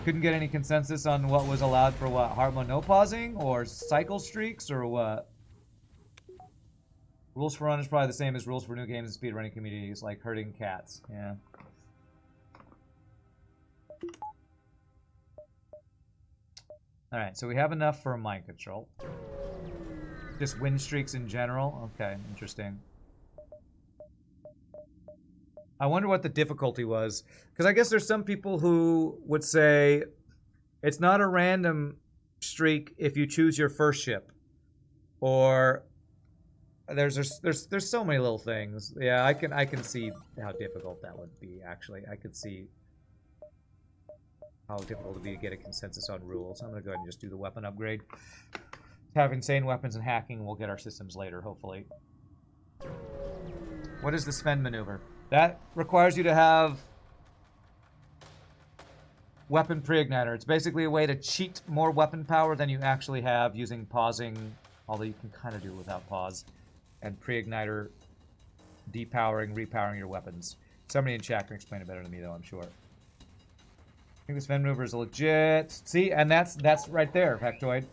Couldn't get any consensus on what was allowed for what? Hard mode no pausing or cycle streaks or what? Rules for run is probably the same as rules for new games and speedrunning communities, like herding cats. Yeah. Alright, so we have enough for mind control. Just win streaks in general? Okay, interesting. I wonder what the difficulty was. Because I guess there's some people who would say it's not a random streak if you choose your first ship. Or there's so many little things. Yeah, I can see how difficult that would be, actually. I could see how difficult it would be to get a consensus on rules. I'm going to go ahead and just do the weapon upgrade. Have insane weapons and hacking, we'll get our systems later, hopefully. What is the Sven maneuver? That requires you to have weapon pre-igniter. It's basically a way to cheat more weapon power than you actually have using pausing, although you can kind of do it without pause, and pre-igniter depowering, repowering your weapons. Somebody in chat can explain it better than me, though, I'm sure. I think the Sven maneuver is legit. See, and that's right there, Factoid.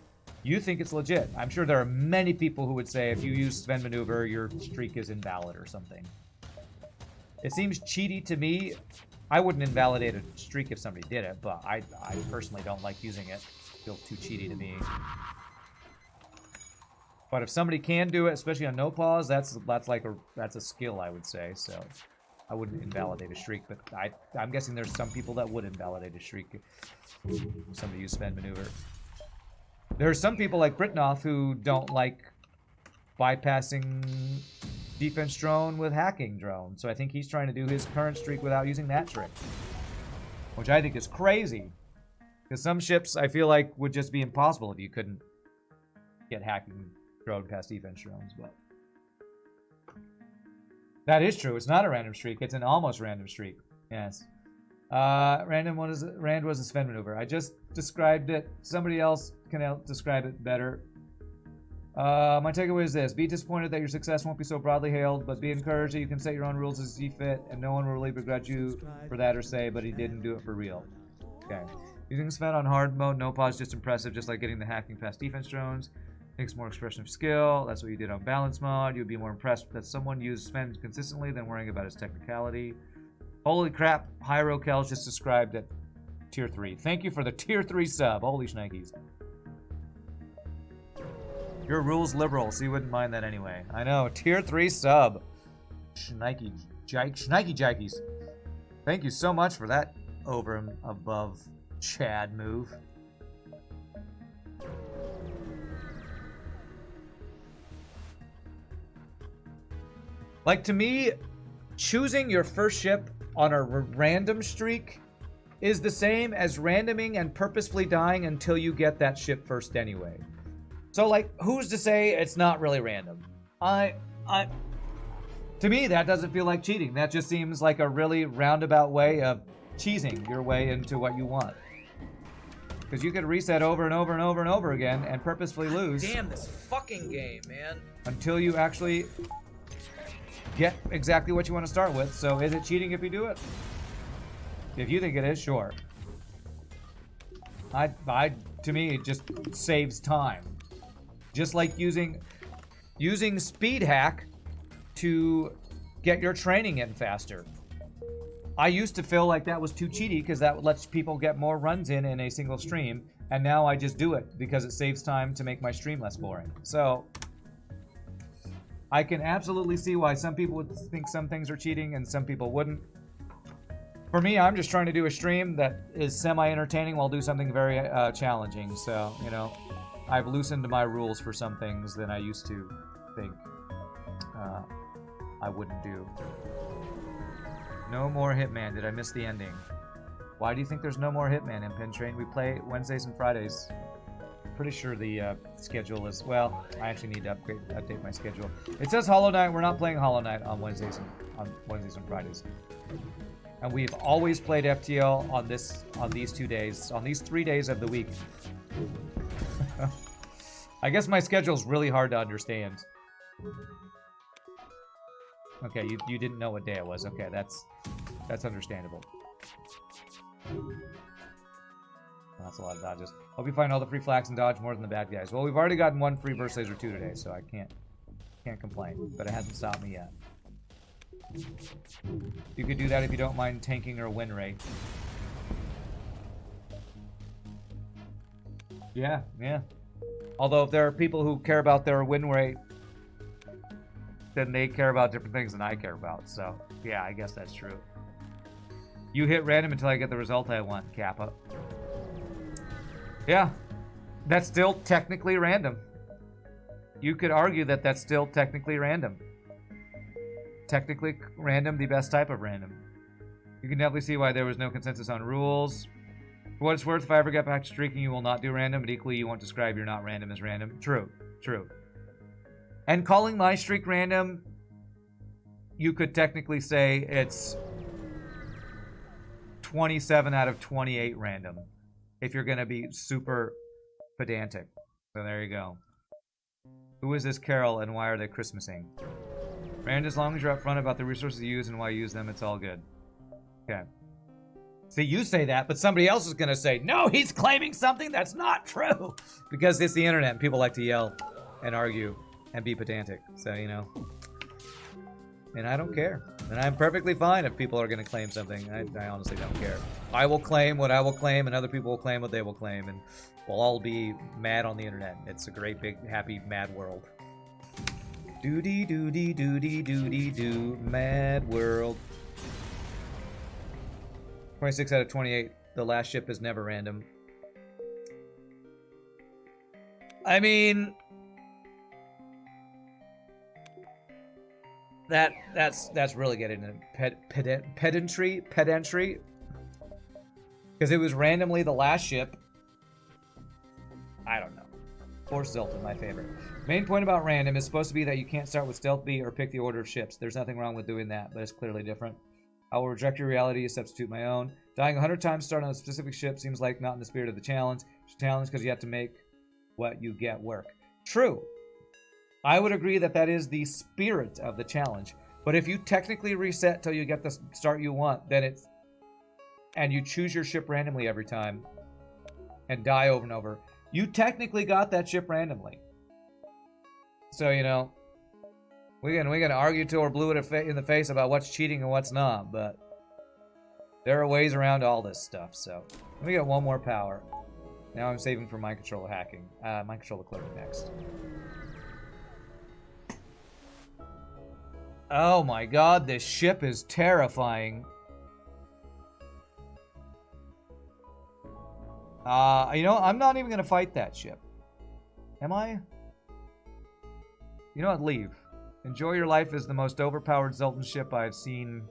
You think it's legit. I'm sure there are many people who would say if you use Sven maneuver, your streak is invalid or something. It seems cheaty to me. I wouldn't invalidate a streak if somebody did it, but I personally don't like using it. It feels too cheaty to me. But if somebody can do it, especially on no pause, that's a skill, I would say. So I wouldn't invalidate a streak, but I'm guessing there's some people that would invalidate a streak if somebody used Sven maneuver. There are some people like Britnoff who don't like bypassing defense drone with hacking drone. So I think he's trying to do his current streak without using that trick. Which I think is crazy. Because some ships I feel like would just be impossible if you couldn't get hacking thrown past defense drones. But that is true. It's not a random streak. It's an almost random streak. Yes. Rand was a Sven maneuver. I just described it. Somebody else can describe it better. My takeaway is this. Be disappointed that your success won't be so broadly hailed, but be encouraged that you can set your own rules as you see fit, and no one will really begrudge you for that or say, but he didn't do it for real. Okay. Using Sven on hard mode, no pause, just impressive, just like getting the hacking past defense drones. Takes more expression of skill. That's what you did on balance mode. You'd be more impressed that someone used Sven consistently than worrying about his technicality. Holy crap, Hyrokel's just described at tier 3. Thank you for the tier 3 sub. Holy shnikes. Your rules liberal, so you wouldn't mind that anyway. I know, tier 3 sub. Shnikey jikes. Thank you so much for that over and above Chad move. Like, to me, choosing your first ship on a random streak is the same as randoming and purposefully dying until you get that ship first anyway. So, like, who's to say it's not really random? To me, that doesn't feel like cheating. That just seems like a really roundabout way of cheesing your way into what you want. Because you could reset over and over and over and over again and purposefully lose. Damn this fucking game, man. Until you actually get exactly what you want to start with. So is it cheating if you do it? If you think it is, sure. To me, it just saves time. Just like using speed hack to get your training in faster. I used to feel like that was too cheaty because that lets people get more runs in a single stream, and now I just do it because it saves time to make my stream less boring. So I can absolutely see why some people would think some things are cheating and some people wouldn't. For me, I'm just trying to do a stream that is semi-entertaining while do something very challenging. So, you know, I've loosened my rules for some things than I used to think I wouldn't do. No more Hitman. Did I miss the ending? Why do you think there's no more Hitman in Pin Train? We play Wednesdays and Fridays. Pretty sure the schedule is, well, I actually need to update my schedule. It says Hollow Knight. We're not playing Hollow Knight on Wednesdays and Fridays. And we've always played FTL on these 2 days, on these 3 days of the week. I guess my schedule's really hard to understand. Okay, you didn't know what day it was. Okay, that's understandable. That's a lot of dodges. Hope you find all the free flags and dodge more than the bad guys. Well, we've already gotten one free burst laser 2 today, so I can't complain. But it hasn't stopped me yet. You could do that if you don't mind tanking or win rate. Yeah. Although if there are people who care about their win rate, then they care about different things than I care about. So, yeah, I guess that's true. You hit random until I get the result I want, Kappa. Yeah, that's still technically random. You could argue that that's still technically random. Technically random, the best type of random. You can definitely see why there was no consensus on rules. For what it's worth, if I ever get back to streaking, you will not do random, but equally you won't describe your not random as random. True. And calling my streak random, you could technically say it's 27 out of 28 random. If you're going to be super pedantic. So there you go. Who is this Carol and why are they Christmasing? Rand, as long as you're upfront about the resources you use and why you use them, it's all good. Okay. See, you say that, but somebody else is going to say, no, he's claiming something that's not true. Because it's the internet and people like to yell and argue and be pedantic. So, you know. And I don't care. And I'm perfectly fine if people are going to claim something. I honestly don't care. I will claim what I will claim, and other people will claim what they will claim, and we'll all be mad on the internet. It's a great, big, happy, mad world. Doody, doody, doody, doody, doo. Mad world. 26 out of 28. The last ship is never random. I mean... That's really getting into pedantry. Because it was randomly the last ship, Force Zoltan, my favorite. Main point about random is supposed to be that you can't start with Stealth B or pick the order of ships. There's nothing wrong with doing that, but it's clearly different. I will reject your reality, substitute my own. Dying 100 times starting on a specific ship seems like not in the spirit of the challenge. It's a challenge because you have to make what you get work. True. I would agree that that is the spirit of the challenge. But if you technically reset till you get the start you want, then it's... and you choose your ship randomly every time and die over and over, you technically got that ship randomly. So, you know, we can argue till we're blue in the face about what's cheating and what's not, but there are ways around all this stuff. So let me get one more power. Now I'm saving for mind control hacking. Mind control clearing next. Oh my god, this ship is terrifying. You know, I'm not even gonna fight that ship. Am I? You know what, leave. Enjoy your life as the most overpowered Zoltan ship I've seen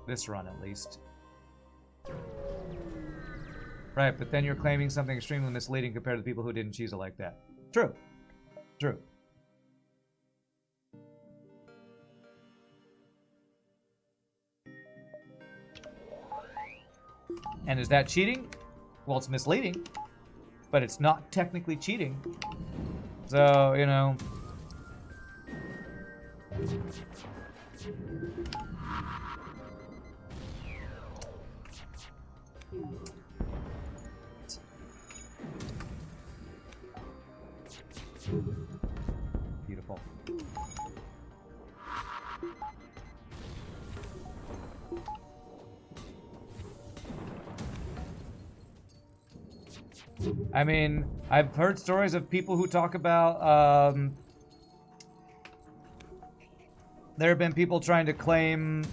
this run, at least. Right, but then you're claiming something extremely misleading compared to the people who didn't choose it like that. True. True. And is that cheating? Well, it's misleading, but it's not technically cheating. So, you know. Beautiful. I mean, I've heard stories of people who talk about, there have been people trying to claim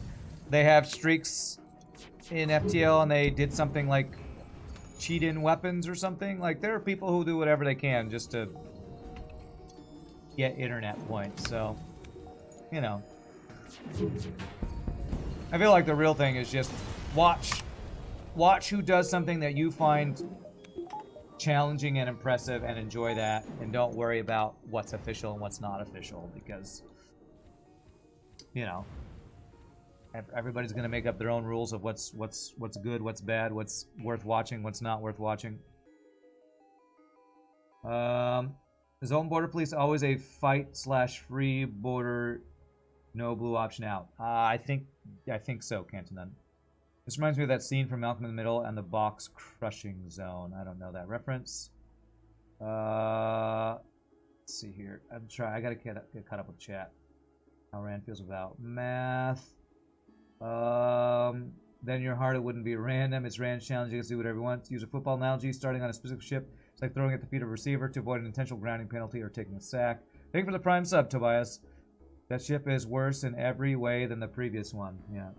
they have streaks in FTL and they did something like cheat in weapons or something. Like, there are people who do whatever they can just to get internet points, so, you know. I feel like the real thing is just watch who does something that you find challenging and impressive and enjoy that, and don't worry about what's official and what's not official, because, you know, everybody's going to make up their own rules of what's good, what's bad, what's worth watching, what's not worth watching. Is own border police always a fight/free border, no blue option out? I think so, Cantonin. This reminds me of that scene from Malcolm in the Middle and the box crushing zone. I don't know that reference. Let's see here. I gotta get caught up with chat. How Rand feels about math. Then your heart, it wouldn't be random. It's Rand's challenge. You can do whatever you want. Use a football analogy. Starting on a specific ship, it's like throwing at the feet of a receiver to avoid an intentional grounding penalty or taking a sack. Thank you for the prime sub, Tobias. That ship is worse in every way than the previous one. Yeah.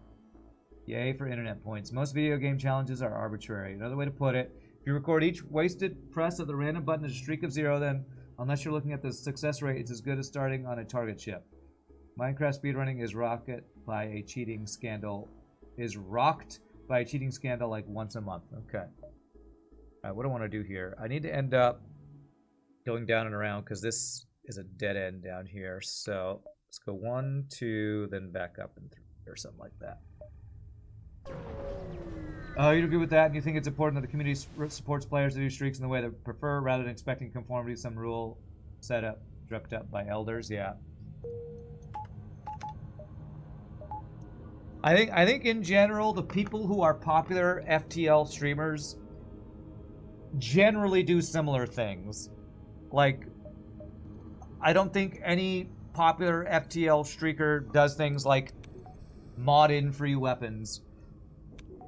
Yay for internet points. Most video game challenges are arbitrary. Another way to put it, if you record each wasted press of the random button as a streak of 0, then, unless you're looking at the success rate, it's as good as starting on a target ship. Minecraft speedrunning is rocked by a cheating scandal like once a month. Okay. Alright, what do I want to do here? I need to end up going down and around because this is a dead end down here. So let's go 1, 2, then back up and 3 or something like that. You agree with that, and you think it's important that the community supports players to do streaks in the way they prefer, rather than expecting conformity to some rule set up, dreamt up by elders? Yeah. I think in general, the people who are popular FTL streamers generally do similar things. Like, I don't think any popular FTL streaker does things like mod in free weapons.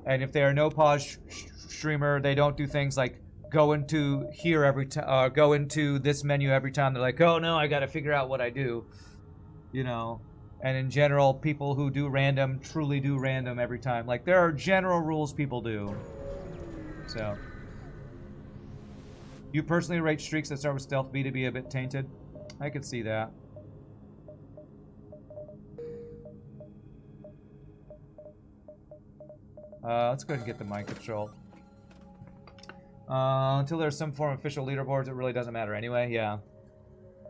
And if they are no pause streamer, they don't do things like go into here every time, go into this menu every time. They're like, oh no, I got to figure out what I do, you know. And in general, people who do random truly do random every time. Like, there are general rules people do. So, you personally rate streaks that start with stealth B to be a bit tainted? I could see that. Let's go ahead and get the mind control. Until there's some form of official leaderboards, it really doesn't matter anyway. Yeah.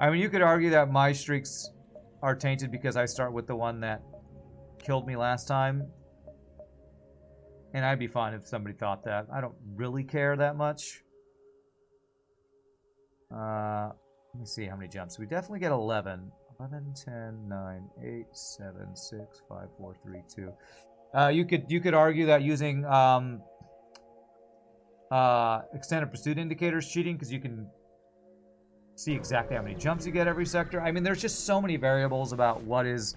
I mean, you could argue that my streaks are tainted because I start with the one that killed me last time. And I'd be fine if somebody thought that. I don't really care that much. Let me see how many jumps. We definitely get 11. 11, 10, 9, 8, 7, 6, 5, 4, 3, 2. You could argue that using extended pursuit indicators cheating because you can see exactly how many jumps you get every sector. I mean, there's just so many variables about what is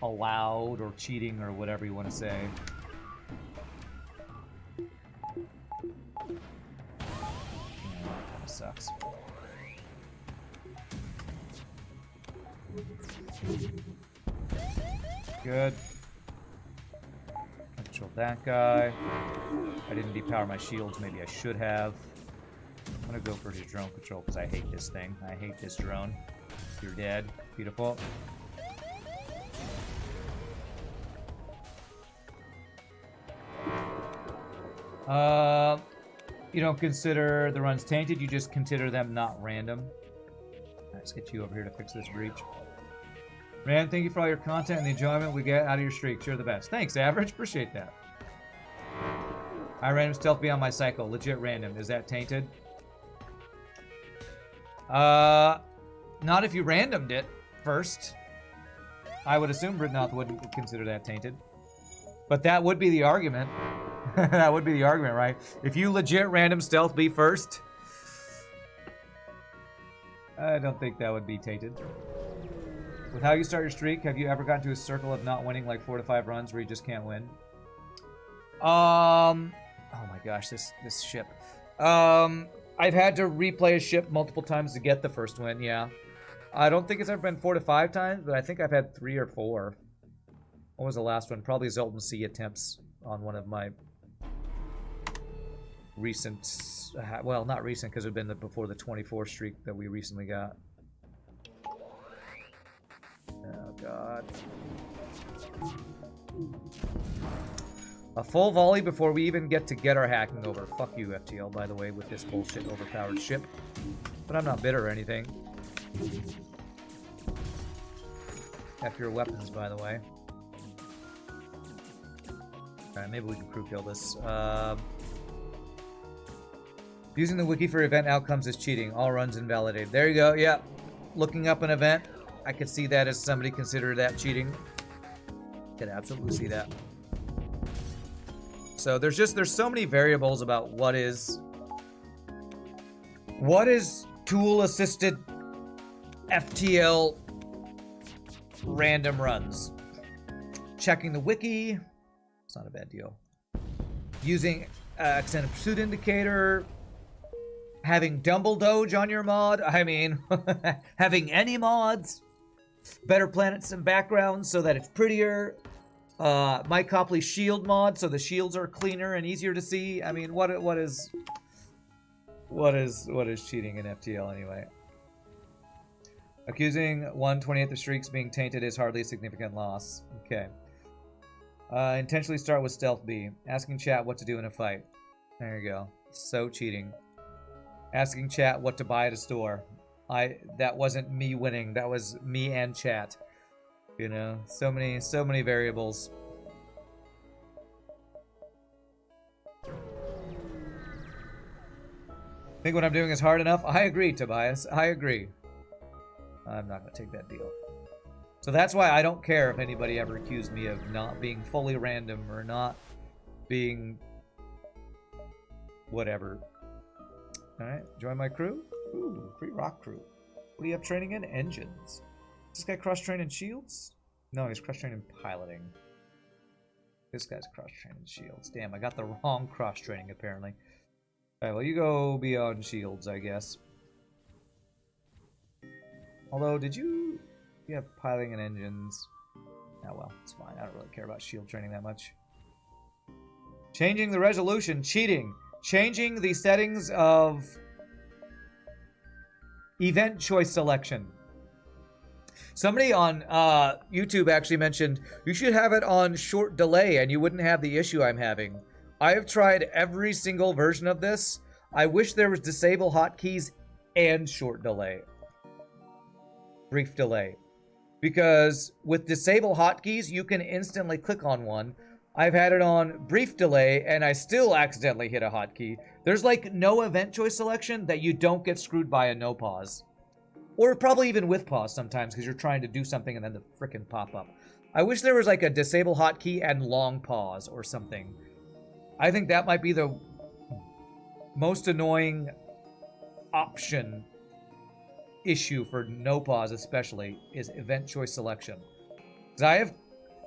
allowed or cheating or whatever you want to say. Yeah, that kind of sucks. Good. Control that guy. I didn't depower my shields. Maybe I should have. I'm gonna go for his drone control because I hate this thing. I hate this drone. You're dead. Beautiful. You don't consider the runs tainted. You just consider them not random. Let's get you over here to fix this breach. Man, thank you for all your content and the enjoyment we get out of your streaks. You're the best. Thanks, Average. Appreciate that. I random stealth beyond my cycle. Legit random. Is that tainted? Not if you randomed it first. I would assume Britnoth wouldn't consider that tainted. But that would be the argument. That would be the argument, right? If you legit random stealth B first, I don't think that would be tainted. With how you start your streak, have you ever gotten to a circle of not winning like 4 to 5 runs where you just can't win? Oh my gosh, this ship. I've had to replay a ship multiple times to get the first win, yeah. I don't think it's ever been 4 to 5 times, but I think I've had 3 or 4. What was the last one? Probably Zoltan C attempts on one of my recent, well, not recent because it had been before the 24 streak that we recently got. Oh, God. A full volley before we even get our hacking over. Fuck you, FTL, by the way, with this bullshit overpowered ship. But I'm not bitter or anything. F your weapons, by the way. Alright, maybe we can crew kill this. Using the wiki for event outcomes is cheating. All runs invalidated. There you go, yeah. Looking up an event. I could see that as somebody considered that cheating. Could absolutely see that. So there's so many variables about what is tool assisted FTL random runs. Checking the wiki. It's not a bad deal. Using extended pursuit indicator. Having Dumble Doge on your mod. I mean, having any mods. Better planets and backgrounds so that it's prettier. Mike Copley's shield mod so the shields are cleaner and easier to see. I mean, what is cheating in FTL anyway? Accusing 1/28th of streaks being tainted is hardly a significant loss. Okay. Intentionally start with stealth B. Asking chat what to do in a fight. There you go. So cheating. Asking chat what to buy at a store. That wasn't me winning. That was me and chat. You know, so many variables. Think what I'm doing is hard enough? I agree, Tobias. I agree. I'm not going to take that deal. So that's why I don't care if anybody ever accused me of not being fully random or not being whatever. Alright, join my crew? Ooh, free rock crew. What do you have training in? Engines. Is this guy cross-trained in shields? No, he's cross-trained in piloting. This guy's cross-trained in shields. Damn, I got the wrong cross-training apparently. Alright, well you go beyond shields, I guess. Although, you have piloting and engines. Oh well, it's fine. I don't really care about shield training that much. Changing the resolution. Cheating. Changing the settings of event choice selection. Somebody on YouTube actually mentioned you should have it on short delay and you wouldn't have the issue I'm having. I have tried every single version of this. I wish there was disable hotkeys and short delay. Brief delay. Because with disable hotkeys, you can instantly click on one. I've had it on brief delay, and I still accidentally hit a hotkey. There's like no event choice selection that you don't get screwed by a no pause. Or probably even with pause sometimes, because you're trying to do something and then the frickin' pop up. I wish there was like a disable hotkey and long pause or something. I think that might be the most annoying option issue for no pause especially, is event choice selection. Because I have,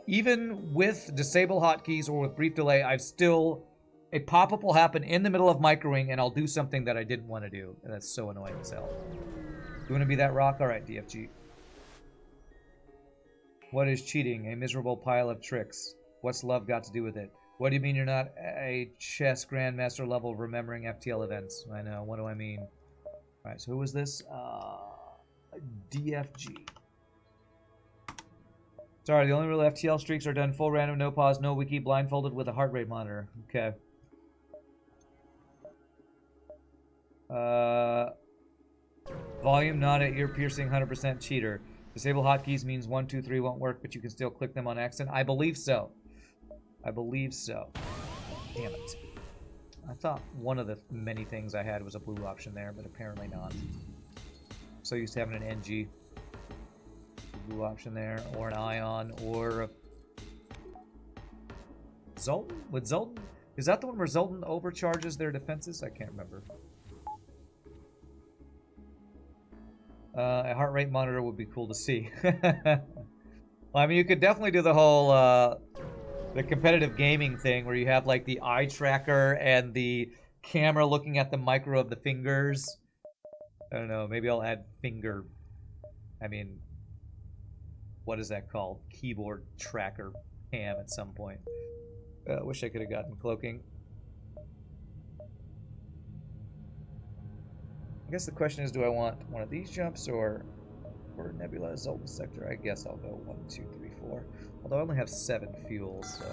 even with disable hotkeys or with brief delay, I've still, a pop-up will happen in the middle of microing and I'll do something that I didn't want to do. And that's so annoying as hell. You want to be that rock? Alright, DFG. What is cheating? A miserable pile of tricks. What's love got to do with it? What do you mean you're not a chess grandmaster level remembering FTL events? I know, what do I mean? Alright, so who was this? DFG. Sorry, the only real FTL streaks are done full random, no pause, no wiki, blindfolded with a heart rate monitor. Okay. Volume not at ear piercing, 100% cheater. Disable hotkeys means 1, 2, 3 won't work, but you can still click them on accident. I believe so. I believe so. Damn it. I thought one of the many things I had was a blue option there, but apparently not. So used to having an NG. Blue option there, or an ion, or a Zoltan? With Zoltan? Is that the one where Zoltan overcharges their defenses? I can't remember. A heart rate monitor would be cool to see. Well, I mean, you could definitely do the whole, the competitive gaming thing where you have, like, the eye tracker and the camera looking at the micro of the fingers. I don't know, maybe I'll add finger... I mean... What is that called? Keyboard tracker cam at some point. Wish I could have gotten cloaking. I guess the question is, do I want one of these jumps or Nebula Zoltan Sector? I guess I'll go 1, 2, 3, 4. Although I only have 7 fuels, so...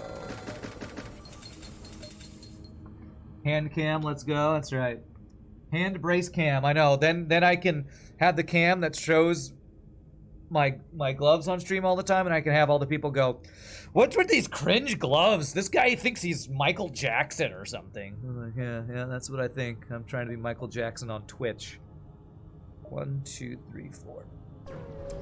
Hand cam, let's go. That's right. Hand brace cam, I know. Then I can have the cam that shows my gloves on stream all the time, and I can have all the people go, what's with these cringe gloves? This guy thinks he's Michael Jackson or something. I'm like, yeah, that's what I think. I'm trying to be Michael Jackson on Twitch. 1, 2, 3, 4.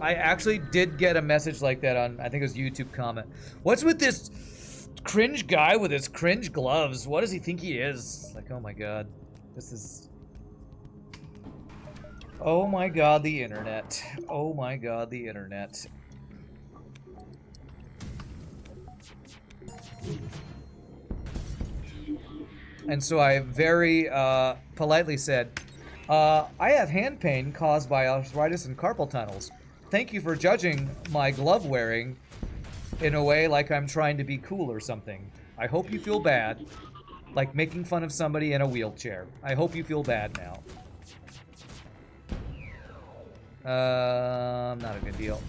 I actually did get a message like that on, I think it was YouTube comment. What's with this cringe guy with his cringe gloves? What does he think he is? Like, oh my god. This is... Oh my god, the internet. Oh my god, the internet. And so I very politely said, I have hand pain caused by arthritis and carpal tunnels. Thank you for judging my glove wearing in a way like I'm trying to be cool or something. I hope you feel bad. Like making fun of somebody in a wheelchair. I hope you feel bad now. Not a good deal.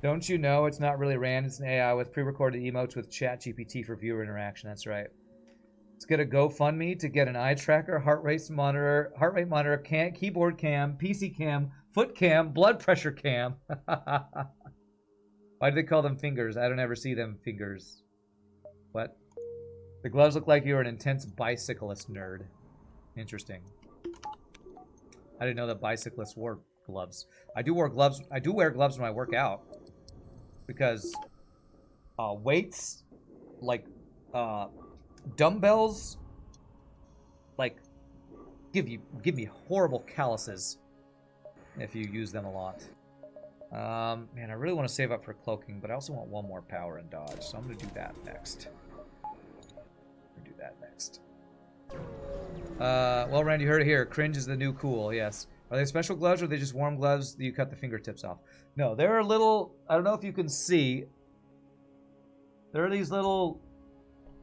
Don't you know it's not really RAND, it's an AI with pre-recorded emotes with ChatGPT for viewer interaction. That's right. Let's get a GoFundMe to get an eye tracker, heart rate monitor, keyboard cam, PC cam, foot cam, blood pressure cam. Why do they call them fingers? I don't ever see them fingers. What? The gloves look like you're an intense bicyclist nerd. Interesting. I didn't know that bicyclists wore gloves. I do wear gloves. I do wear gloves when I work out because weights, like dumbbells, like give me horrible calluses if you use them a lot. Man, I really want to save up for cloaking, but I also want one more power and dodge, so I'm gonna do that next. Well, Randy, you heard it here. Cringe is the new cool, yes. Are they special gloves or are they just warm gloves that you cut the fingertips off? No, they're a little... I don't know if you can see. There are these little...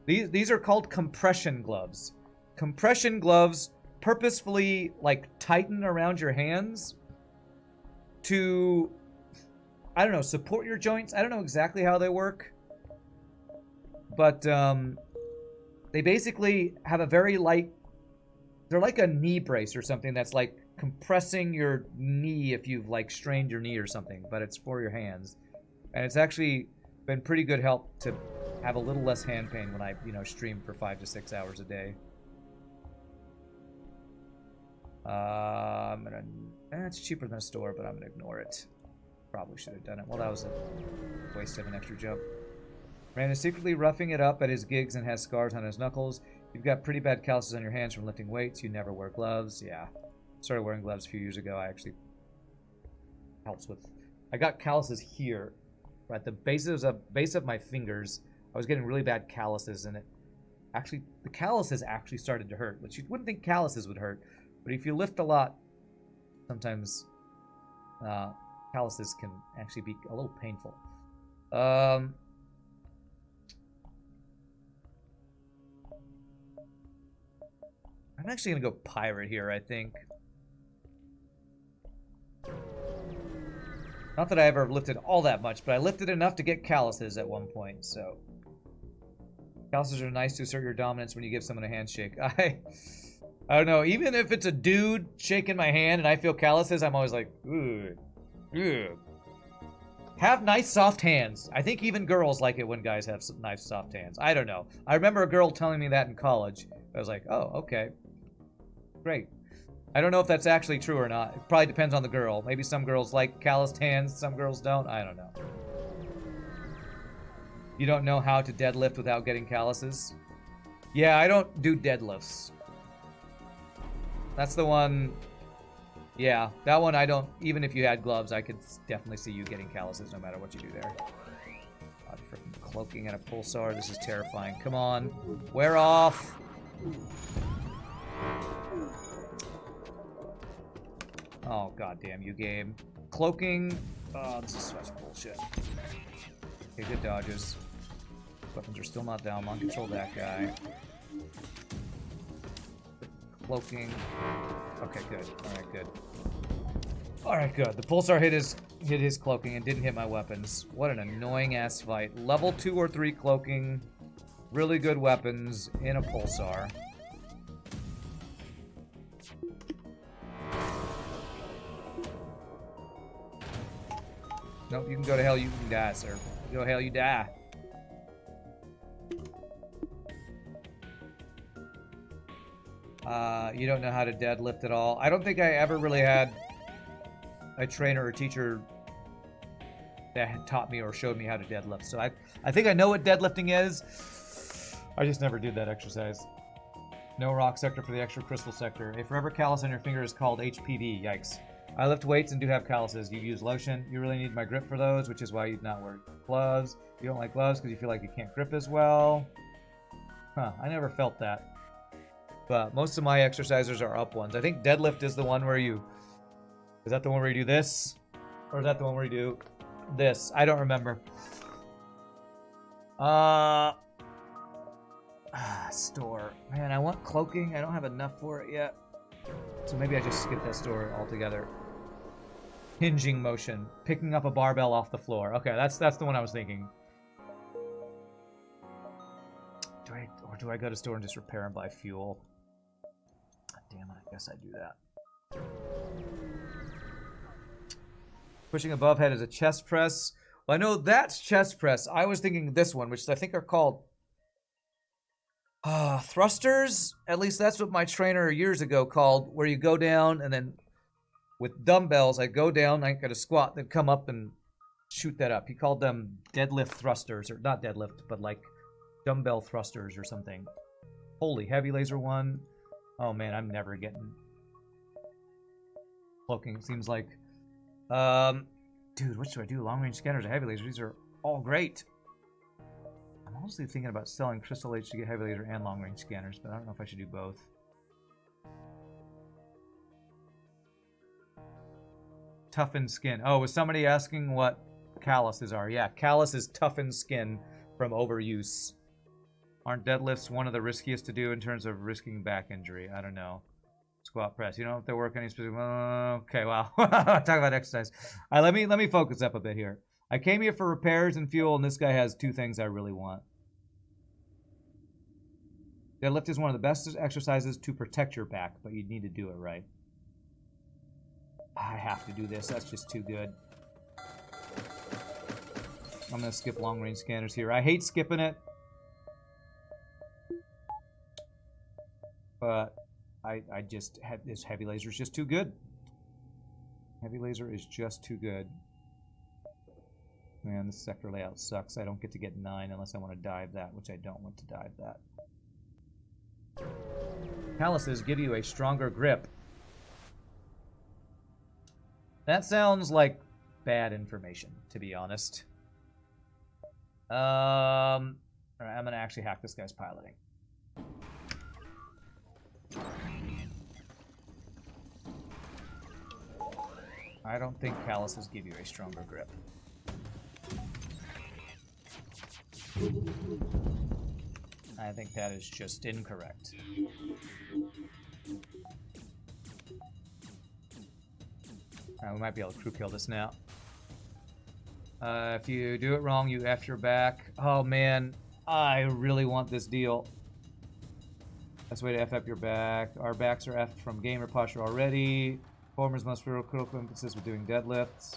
These are called compression gloves. Compression gloves purposefully, like, tighten around your hands to... I don't know, support your joints. I don't know exactly how they work. But, they basically have a very light, they're like a knee brace or something that's like compressing your knee if you've like strained your knee or something, but it's for your hands. And it's actually been pretty good help to have a little less hand pain when I, stream for 5 to 6 hours a day. I'm gonna, it's cheaper than a store, but I'm gonna ignore it. Probably should have done it. Well, that was a waste of an extra jump. Rand is secretly roughing it up at his gigs and has scars on his knuckles. You've got pretty bad calluses on your hands from lifting weights. You never wear gloves. Yeah. Started wearing gloves a few years ago. I actually helps with. I got calluses here, at the base of my fingers. I was getting really bad calluses, and the calluses actually started to hurt, which you wouldn't think calluses would hurt, but if you lift a lot, sometimes calluses can actually be a little painful. I'm actually gonna go pirate here, I think. Not that I ever lifted all that much, but I lifted enough to get calluses at one point, so. Calluses are nice to assert your dominance when you give someone a handshake. I don't know, even if it's a dude shaking my hand and I feel calluses, I'm always like, ugh, ugh. Have nice soft hands. I think even girls like it when guys have some nice soft hands. I don't know. I remember a girl telling me that in college. I was like, oh, okay. Great. I don't know if that's actually true or not. It probably depends on the girl. Maybe some girls like calloused hands, some girls don't. I don't know. You don't know how to deadlift without getting calluses? Yeah, I don't do deadlifts. That's the one. Yeah, that one I don't. Even if you had gloves, I could definitely see you getting calluses no matter what you do there. God, freaking cloaking at a pulsar. This is terrifying. Come on. Wear off. Oh, goddamn you, game. Cloaking. Oh, this is such bullshit. Okay, good dodges. Weapons are still not down. I'm on control of that guy. Cloaking. Okay, good. Alright, good. Alright, good. The pulsar hit his cloaking and didn't hit my weapons. What an annoying ass fight. Level 2 or 3 cloaking. Really good weapons in a pulsar. Nope, you can go to hell, you can die, sir. You go to hell, you die. You don't know how to deadlift at all. I don't think I ever really had a trainer or teacher that had taught me or showed me how to deadlift. So I think I know what deadlifting is. I just never did that exercise. No rock sector for the extra crystal sector. A forever callus on your finger is called HPV. Yikes. I lift weights and do have calluses. You use lotion. You really need my grip for those, which is why you not wear gloves. You don't like gloves because you feel like you can't grip as well. Huh, I never felt that. But most of my exercisers are up ones. I think deadlift is the one where you... Is that the one where you do this? Or is that the one where you do this? I don't remember. Store. Man, I want cloaking. I don't have enough for it yet. So maybe I just skip that store altogether. Hinging motion. Picking up a barbell off the floor. Okay, that's the one I was thinking. Do I go to store and just repair and buy fuel? God damn it, I guess I do that. Pushing above head is a chest press. Well, I know that's chest press. I was thinking this one, which I think are called thrusters. At least that's what my trainer years ago called, where you go down and then with dumbbells, I go down, I got a squat, then come up and shoot that up. He called them deadlift thrusters, or not deadlift, but like dumbbell thrusters or something. Holy, heavy laser one. Oh man, I'm never getting cloaking, seems like. Dude, which do I do? Long range scanners or heavy lasers? These are all great. I'm honestly thinking about selling Crystal H to get heavy laser and long range scanners, but I don't know if I should do both. Toughened skin. Oh, was somebody asking what calluses are? Yeah, callus is toughened skin from overuse. Aren't deadlifts one of the riskiest to do in terms of risking back injury? I don't know. Squat press. You don't have to work any specific. Okay, wow. Talk about exercise. All right, let me focus up a bit here. I came here for repairs and fuel, and this guy has two things I really want. Deadlift is one of the best exercises to protect your back, but you need to do it right. I have to do this. That's just too good. I'm going to skip long-range scanners here. I hate skipping it. But I just had this heavy laser is just too good. Heavy laser is just too good. Man, this sector layout sucks. I don't get to get 9 unless I want to dive that, which I don't want to dive that. Calluses give you a stronger grip. That sounds like bad information, to be honest. Alright, I'm gonna actually hack this guy's piloting. I don't think calluses give you a stronger grip. I think that is just incorrect. We might be able to crew kill this now. If you do it wrong, you F your back. Oh man, I really want this deal. Best way to F up your back. Our backs are F'd from gamer posture already. Performers must feel critical emphasis with doing deadlifts.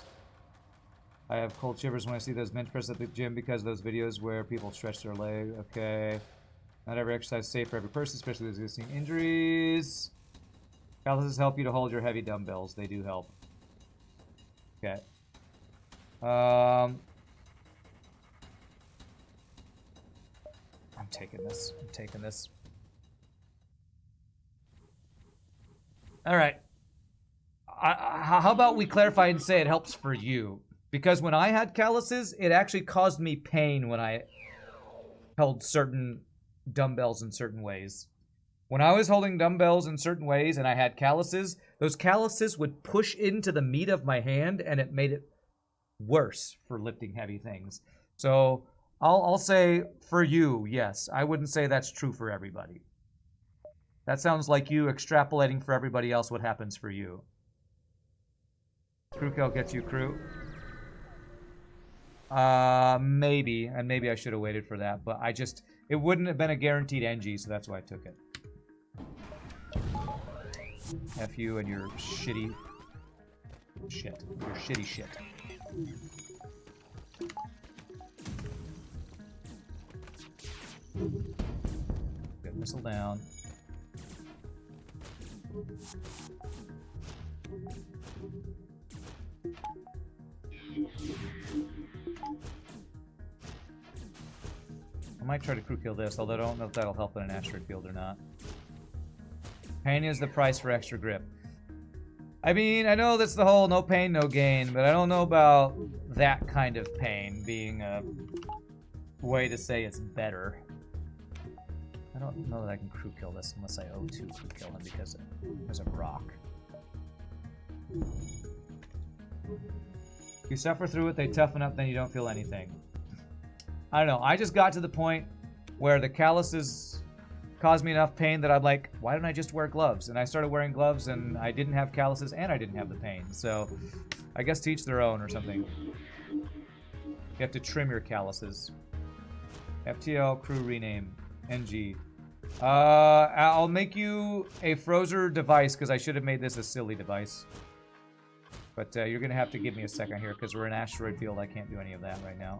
I have cold shivers when I see those bench press at the gym because of those videos where people stretch their leg. Okay. Not every exercise is safe for every person, especially with existing injuries. Calluses help you to hold your heavy dumbbells. They do help. Okay. I'm taking this. I'm taking this. All right. How about we clarify and say it helps for you? Because when I had calluses, it actually caused me pain when I held certain dumbbells in certain ways. When I was holding dumbbells in certain ways and I had calluses, those calluses would push into the meat of my hand and it made it worse for lifting heavy things. So I'll say for you, yes. I wouldn't say that's true for everybody. That sounds like you extrapolating for everybody else what happens for you. Crew kill gets you crew. Maybe, and maybe I should have waited for that, but it wouldn't have been a guaranteed NG, so that's why I took it. F you and your shitty shit. Your shitty shit. Good missile down. I might try to crew kill this, although I don't know if that'll help in an asteroid field or not. Pain is the price for extra grip. I mean, I know that's the whole no pain, no gain, but I don't know about that kind of pain being a way to say it's better. I don't know that I can crew kill this unless I O2 crew kill him because there's a rock. You suffer through it, they toughen up, then you don't feel anything. I don't know. I just got to the point where the calluses caused me enough pain that I'm like, why don't I just wear gloves? And I started wearing gloves and I didn't have calluses and I didn't have the pain. So I guess to each their own or something. You have to trim your calluses. FTL crew rename. NG. I'll make you a Frozer device because I should have made this a silly device. But you're going to have to give me a second here because we're in asteroid field. I can't do any of that right now.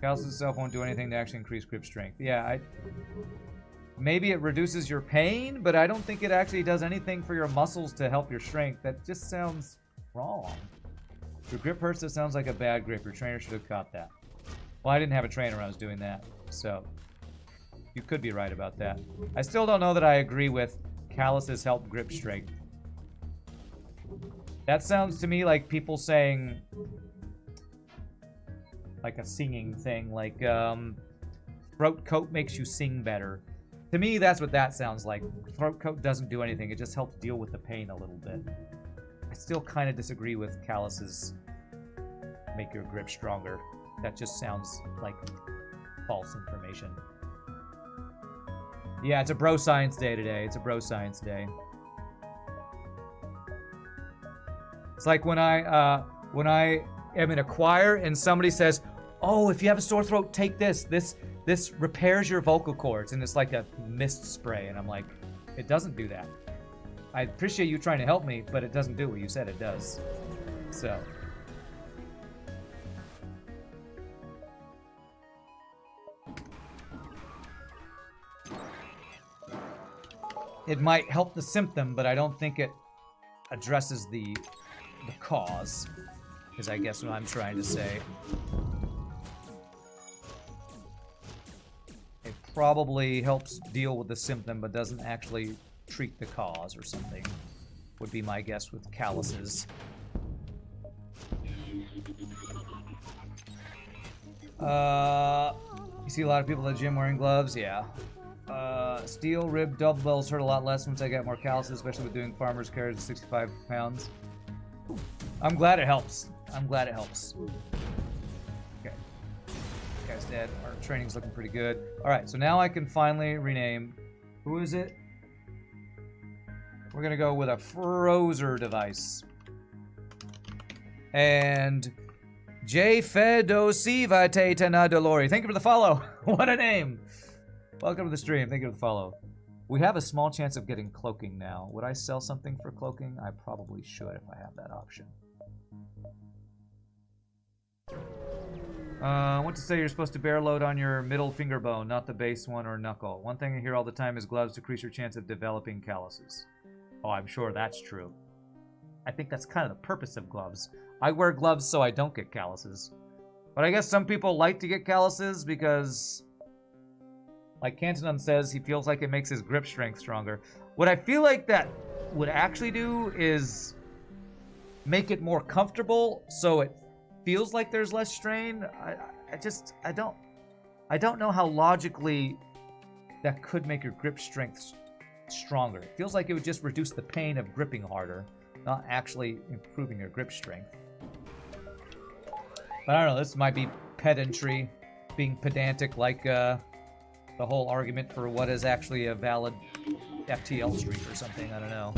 Calluses itself won't do anything to actually increase grip strength. Yeah, maybe it reduces your pain, but I don't think it actually does anything for your muscles to help your strength. That just sounds wrong. Your grip hurts, that sounds like a bad grip. Your trainer should have caught that. Well, I didn't have a trainer when I was doing that, so you could be right about that. I still don't know that I agree with calluses help grip strength. That sounds to me like people saying, like a singing thing, like throat coat makes you sing better. To me, that's what that sounds like. Throat coat doesn't do anything. It just helps deal with the pain a little bit. I still kind of disagree with calluses make your grip stronger. That just sounds like false information. Yeah, it's a bro science day today. It's a bro science day. It's like when I am in a choir and somebody says, Oh, if you have a sore throat, take this. This repairs your vocal cords, and it's like a mist spray. And I'm like, it doesn't do that. I appreciate you trying to help me, but it doesn't do what you said it does. So. It might help the symptom, but I don't think it addresses the cause, is I guess what I'm trying to say. It probably helps deal with the symptom, but doesn't actually treat the cause or something, would be my guess with calluses. You see a lot of people at the gym wearing gloves? Yeah. Steel rib double bells hurt a lot less once I got more calluses, especially with doing farmer's carries at 65 pounds. I'm glad it helps. I'm glad it helps. Okay. Guy's dead. Our training's looking pretty good. Alright, so now I can finally rename. Who is it? We're gonna go with a Frozer device. And J Fedosivate Tenadolori. Thank you for the follow. What a name. Welcome to the stream. Thank you for the follow. We have a small chance of getting cloaking now. Would I sell something for cloaking? I probably should if I have that option. What to say, you're supposed to bear load on your middle finger bone, not the base one or knuckle. One thing I hear all the time is gloves decrease your chance of developing calluses. Oh, I'm sure that's true. I think that's kind of the purpose of gloves. I wear gloves so I don't get calluses. But I guess some people like to get calluses because, like Cantonon says, he feels like it makes his grip strength stronger. What I feel like that would actually do is make it more comfortable so it feels like there's less strain. I don't know how logically that could make your grip strength stronger. It feels like it would just reduce the pain of gripping harder, not actually improving your grip strength. But I don't know, this might be pedantry, being pedantic like the whole argument for what is actually a valid FTL streak or something, I don't know.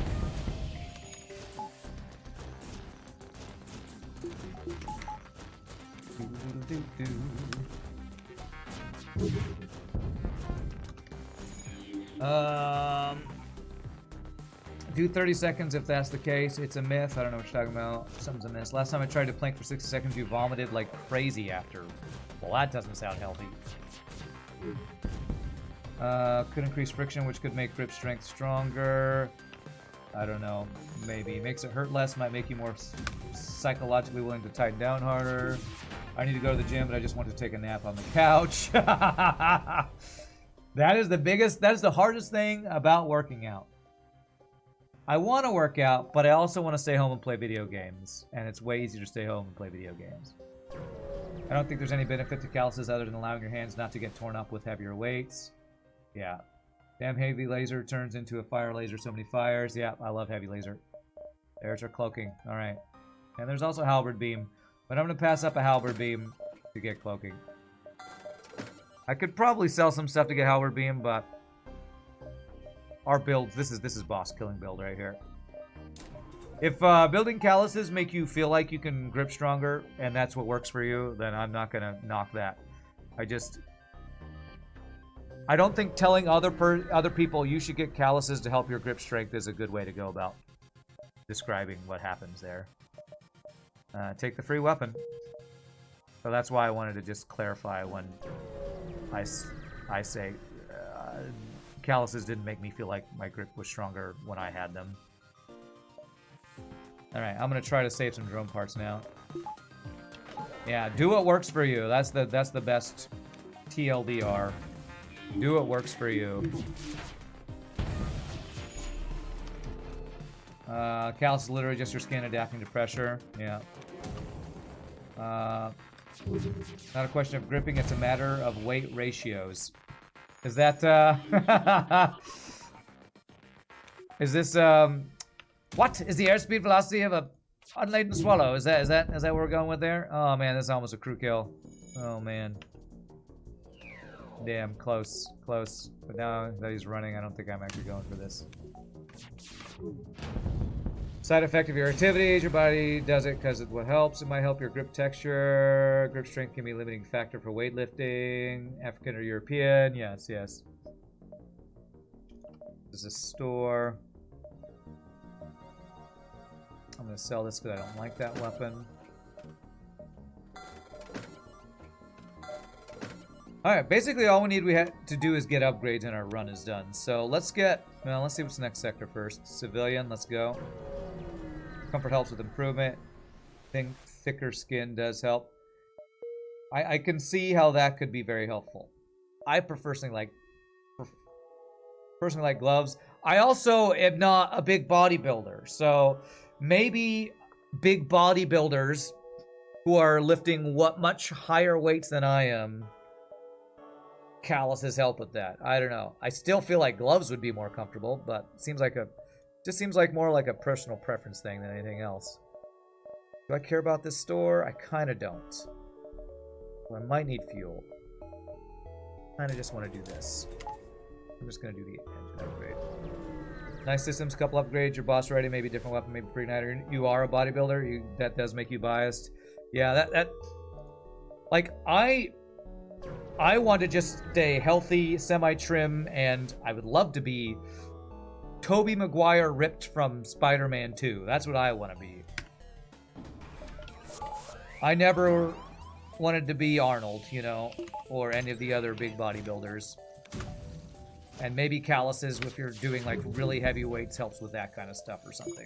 Do 30 seconds if that's the case. It's a myth. I don't know what you're talking about. Something's a myth. Last time I tried to plank for 60 seconds, you vomited like crazy after. Well, that doesn't sound healthy. Could increase friction, which could make grip strength stronger. I don't know. Maybe. Makes it hurt less. Might make you more psychologically willing to tighten down harder. I need to go to the gym, but I just want to take a nap on the couch. That is the hardest thing about working out. I want to work out, but I also want to stay home and play video games. And it's way easier to stay home and play video games. I don't think there's any benefit to calluses other than allowing your hands not to get torn up with heavier weights. Yeah. Damn heavy laser turns into a fire laser so many fires. Yeah, I love heavy laser. There's our cloaking. Alright. And there's also halberd beam. But I'm going to pass up a halberd beam to get cloaking. I could probably sell some stuff to get halberd beam, but our builds, this is boss killing build right here. If building calluses make you feel like you can grip stronger and that's what works for you, then I'm not going to knock that. I don't think telling other people you should get calluses to help your grip strength is a good way to go about describing what happens there. Take the free weapon. So that's why I wanted to just clarify when I say calluses didn't make me feel like my grip was stronger when I had them. Alright, I'm gonna try to save some drone parts now. Yeah, do what works for you. That's the best TLDR. Do what works for you. Callus is literally just your skin adapting to pressure. Yeah. Not a question of gripping, it's a matter of weight ratios. Is that, is this, what is the airspeed velocity of a unladen swallow? Is that what we're going with there? Oh man, this is almost a crew kill. Oh man. Damn, close. But now that he's running, I don't think I'm actually going for this. Side effect of your activities, your body does it because it what helps. It might help your grip texture. Grip strength can be a limiting factor for weightlifting. African or European, yes, yes. This is a store. I'm gonna sell this because I don't like that weapon. Alright, basically all we had to do is get upgrades and our run is done. So let's get, well, let's see what's the next sector first. Civilian, let's go. Comfort helps with improvement. I think thicker skin does help. I can see how that could be very helpful. I personally like gloves. I also am not a big bodybuilder, so maybe big bodybuilders who are lifting much higher weights than I am, calluses help with that. I don't know. I still feel like gloves would be more comfortable, but it seems like just seems like more like a personal preference thing than anything else. Do I care about this store? I kind of don't. Well, I might need fuel. Kind of just want to do this. I'm just going to do the engine upgrade. Nice systems, couple upgrades. Your boss ready, maybe different weapon, maybe pre-igniter. You are a bodybuilder. That does make you biased. Yeah, that like I want to just stay healthy, semi-trim, and I would love to be Tobey Maguire ripped from Spider-Man 2. That's what I want to be. I never wanted to be Arnold, you know, or any of the other big bodybuilders. And maybe calluses, if you're doing like really heavy weights, helps with that kind of stuff or something.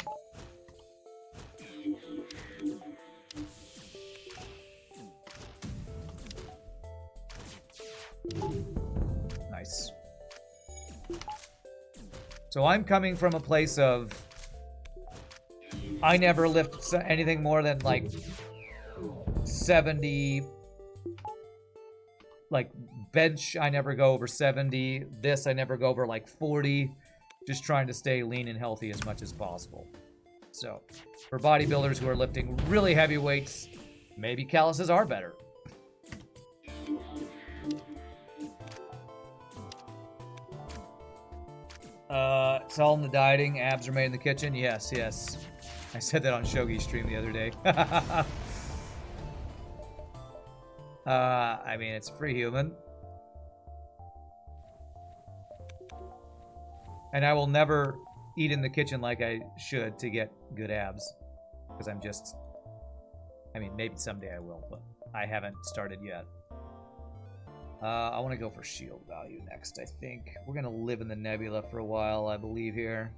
Nice. So I'm coming from a place of I never lift anything more than like 70. Like bench, I never go over 70. This, I never go over like 40. Just trying to stay lean and healthy as much as possible. So for bodybuilders who are lifting really heavy weights, maybe calluses are better. It's all in the dieting. Abs are made in the kitchen. Yes, yes. I said that on Shogi's stream the other day. I mean, it's free human. And I will never eat in the kitchen like I should to get good abs. Because I'm just... I mean, maybe someday I will, but I haven't started yet. I want to go for shield value next, I think. We're going to live in the nebula for a while, I believe, here.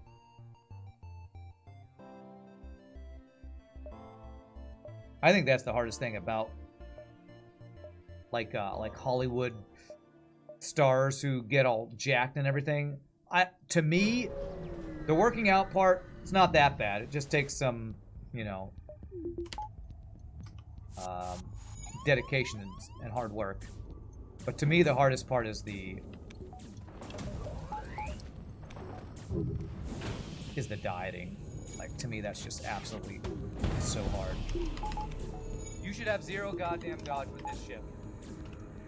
I think that's the hardest thing about like Hollywood stars who get all jacked and everything. To me, the working out part, it's not that bad. It just takes some, you know, dedication and hard work. But to me, the hardest part is the dieting. Like, to me, that's just absolutely so hard. You should have zero goddamn dodge with this ship.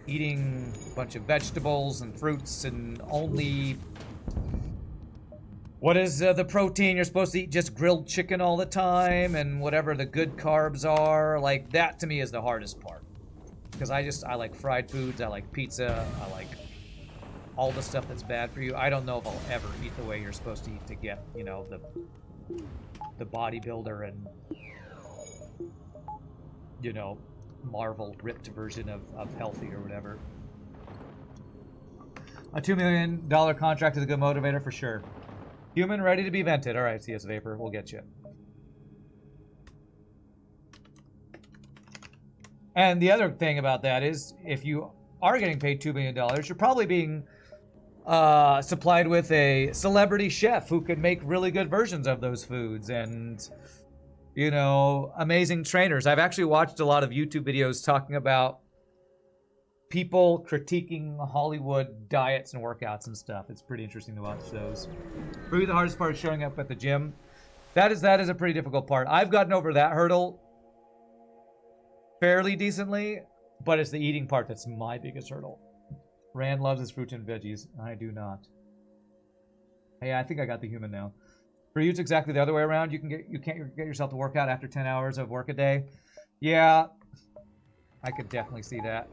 Eating a bunch of vegetables and fruits and only... What is the protein? You're supposed to eat just grilled chicken all the time and whatever the good carbs are. Like, that to me is the hardest part. Because I like fried foods, I like pizza, I like all the stuff that's bad for you. I don't know if I'll ever eat the way you're supposed to eat to get, you know, the bodybuilder and, you know, Marvel ripped version of healthy or whatever. A $2 million contract is a good motivator for sure. Human ready to be vented. All right, CS Vapor, we'll get you. And the other thing about that is, if you are getting paid $2 million, you're probably being supplied with a celebrity chef who could make really good versions of those foods and, you know, amazing trainers. I've actually watched a lot of YouTube videos talking about people critiquing Hollywood diets and workouts and stuff. It's pretty interesting to watch those. For me, the hardest part is showing up at the gym. That is a pretty difficult part. I've gotten over that hurdle fairly decently, but it's the eating part that's my biggest hurdle. Rand loves his fruits and veggies. I do not. Hey, I think I got the human now. For you, it's exactly the other way around. You can't get yourself to work out after 10 hours of work a day. Yeah, I could definitely see that.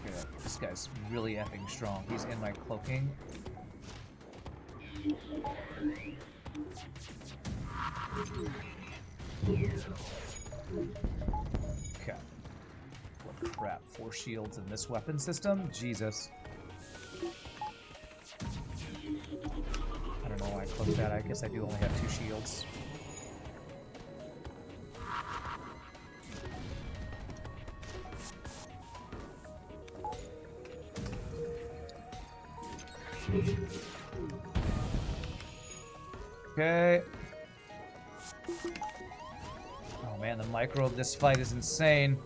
Okay, this guy's really effing strong. He's in my cloaking. Okay. What crap? 4 shields in this weapon system? Jesus. I don't know why I cloaked that. I guess I do only have 2 shields. Okay. Oh man, the micro of this fight is insane.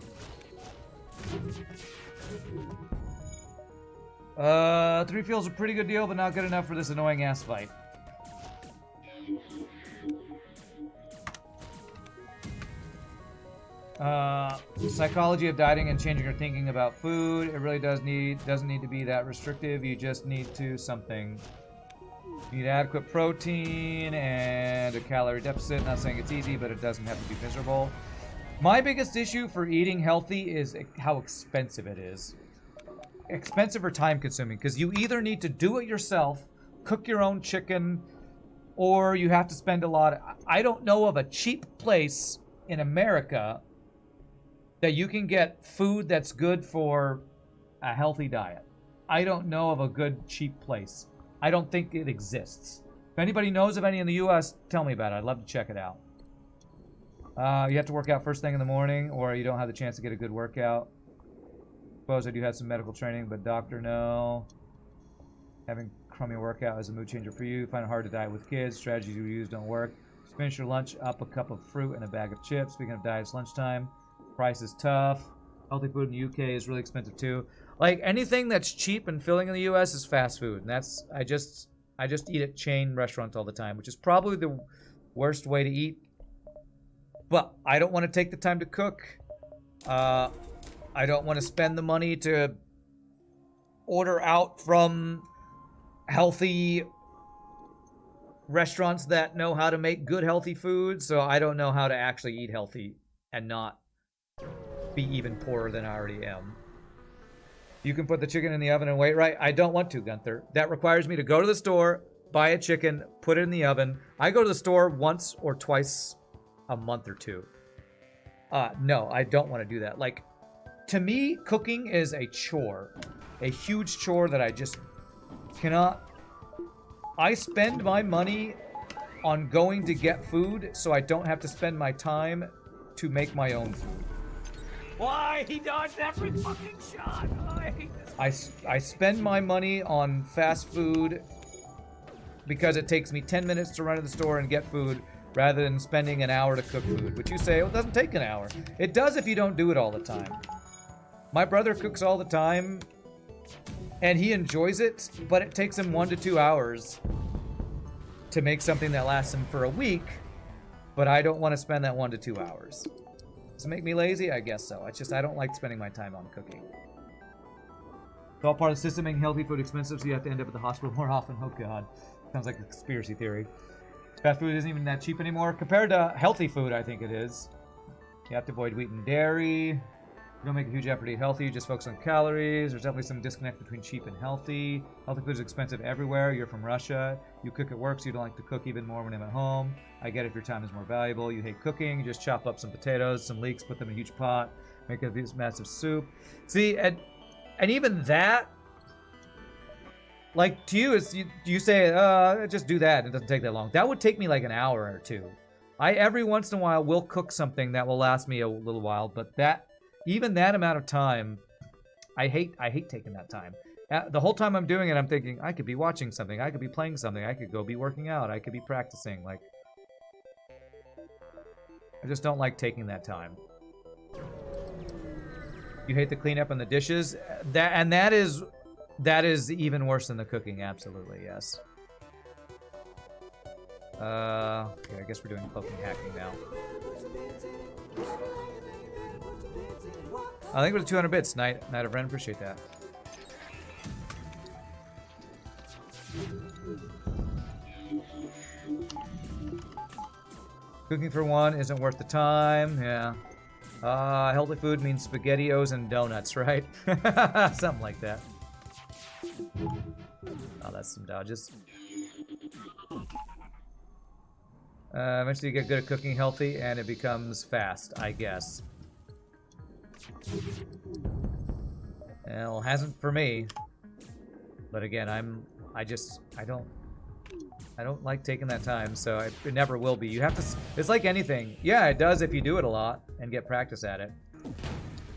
3 feels a pretty good deal, but not good enough for this annoying ass fight. Psychology of dieting and changing your thinking about food. It really doesn't need to be that restrictive. You just need to something. You need adequate protein and a calorie deficit. Not saying it's easy, but it doesn't have to be miserable. My biggest issue for eating healthy is how expensive it is. Expensive or time consuming, because you either need to do it yourself, cook your own chicken, or you have to spend a lot. I don't know of a cheap place in America that you can get food that's good for a healthy diet. I don't know of a good cheap place. I don't think it exists. If anybody knows of any in the US, tell me about it. I'd love to check it out. You have to work out first thing in the morning, or you don't have the chance to get a good workout. Suppose I do have some medical training, but doctor, no. Having crummy workout is a mood changer for you. Find it hard to diet with kids. Strategies you use don't work. Just finish your lunch up a cup of fruit and a bag of chips. Speaking of diets, lunchtime. Price is tough. Healthy food in the UK is really expensive too. Like anything that's cheap and filling in the US is fast food. And that's I just eat at chain restaurants all the time, which is probably the worst way to eat. But I don't want to take the time to cook. I don't want to spend the money to order out from healthy restaurants that know how to make good healthy food. So I don't know how to actually eat healthy and not be even poorer than I already am. You can put the chicken in the oven and wait, right? I don't want to, Gunther. That requires me to go to the store, buy a chicken, put it in the oven. I go to the store once or twice a month or two. No, I don't want to do that. Like, to me, cooking is a chore. A huge chore that I just cannot. I spend my money on going to get food so I don't have to spend my time to make my own food. Why? He dodged every fucking shot. Oh, I hate this. I spend my money on fast food because it takes me 10 minutes to run to the store and get food rather than spending an hour to cook food, which you say, well, it doesn't take an hour. It does if you don't do it all the time. My brother cooks all the time, and he enjoys it, but it takes him 1 to 2 hours to make something that lasts him for a week, but I don't want to spend that 1 to 2 hours. Does it make me lazy? I guess so. It's just I don't like spending my time on cooking. It's all part of the system, making healthy food expensive, so you have to end up at the hospital more often. Oh, God. Sounds like a conspiracy theory. Fast food isn't even that cheap anymore. Compared to healthy food, I think it is. You have to avoid wheat and dairy. You don't make a huge effort to eat healthy. You just focus on calories. There's definitely some disconnect between cheap and healthy. Healthy food is expensive everywhere. You're from Russia. You cook at work, so you don't like to cook even more when I'm at home. I get if your time is more valuable. You hate cooking. You just chop up some potatoes, some leeks, put them in a huge pot, make this massive soup. See, and even that, like, to you, is you say, just do that. It doesn't take that long. That would take me like an hour or two. I every once in a while will cook something that will last me a little while, but even that amount of time, I hate taking that time. The whole time I'm doing it, I'm thinking, I could be watching something, I could be playing something, I could go be working out, I could be practicing. Like, I just don't like taking that time. You hate the cleanup and the dishes? That is even worse than the cooking, absolutely, yes. Okay, I guess we're doing cloaking hacking now. I think it was 200 bits. Night of Ren, appreciate that. Cooking for one isn't worth the time. Yeah. Healthy food means SpaghettiOs and donuts, right? Something like that. Oh, that's some dodges. Eventually you get good at cooking healthy and it becomes fast, I guess. Well, hasn't for me. But again, I don't like taking that time, so it never will be. You have to, it's like anything. Yeah, it does if you do it a lot and get practice at it.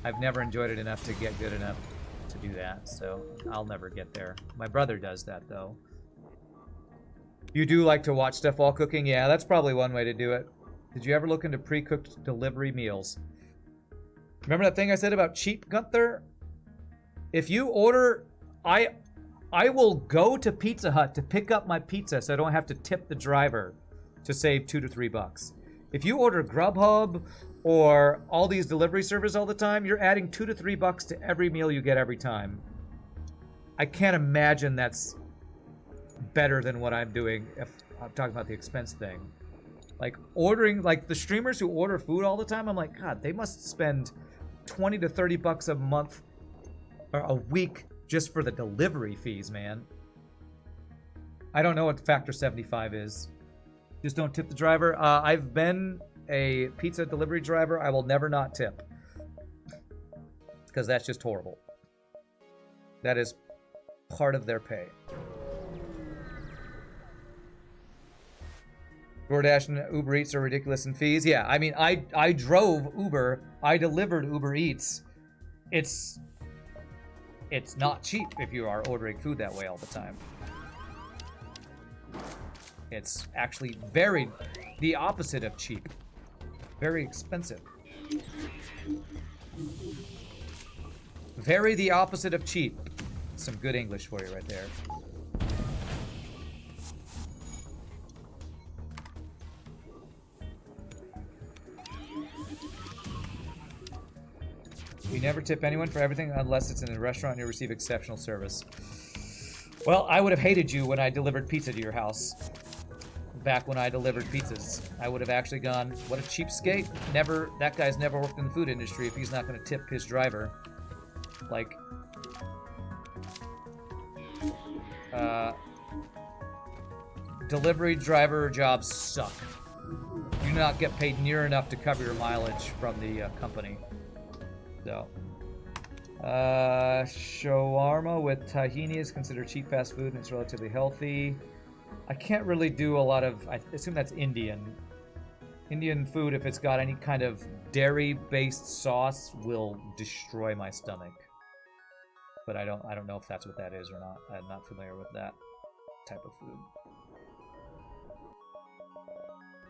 I've never enjoyed it enough to get good enough to do that, so I'll never get there. My brother does that, though. You do like to watch stuff while cooking? Yeah, that's probably one way to do it. Did you ever look into pre-cooked delivery meals? Remember that thing I said about cheap, Gunther? If you order, I will go to Pizza Hut to pick up my pizza so I don't have to tip the driver to save $2 to $3. If you order Grubhub or all these delivery services all the time, you're adding $2 to $3 to every meal you get every time. I can't imagine that's better than what I'm doing if I'm talking about the expense thing. Like ordering, like the streamers who order food all the time, I'm like, God, they must spend $20 to $30 a month or a week just for the delivery fees, man. I don't know what Factor 75 is. Just don't tip the driver. I've been a pizza delivery driver. I will never not tip. Because that's just horrible. That is part of their pay. DoorDash and Uber Eats are ridiculous in fees. Yeah, I mean, I drove Uber. I delivered Uber Eats. It's not cheap if you are ordering food that way all the time. It's actually the opposite of cheap. Very expensive. Very the opposite of cheap. Some good English for you right there. You never tip anyone for everything unless it's in a restaurant and you receive exceptional service. Well, I would have hated you when I delivered pizza to your house. Back when I delivered pizzas. I would have actually gone, what a cheapskate. Never, that guy's never worked in the food industry if he's not going to tip his driver. Like, delivery driver jobs suck. You do not get paid near enough to cover your mileage from the company. So, shawarma with tahini is considered cheap fast food and it's relatively healthy. I can't really do a lot of, I assume that's Indian. Indian food, if it's got any kind of dairy-based sauce, will destroy my stomach. But I don't know if that's what that is or not. I'm not familiar with that type of food.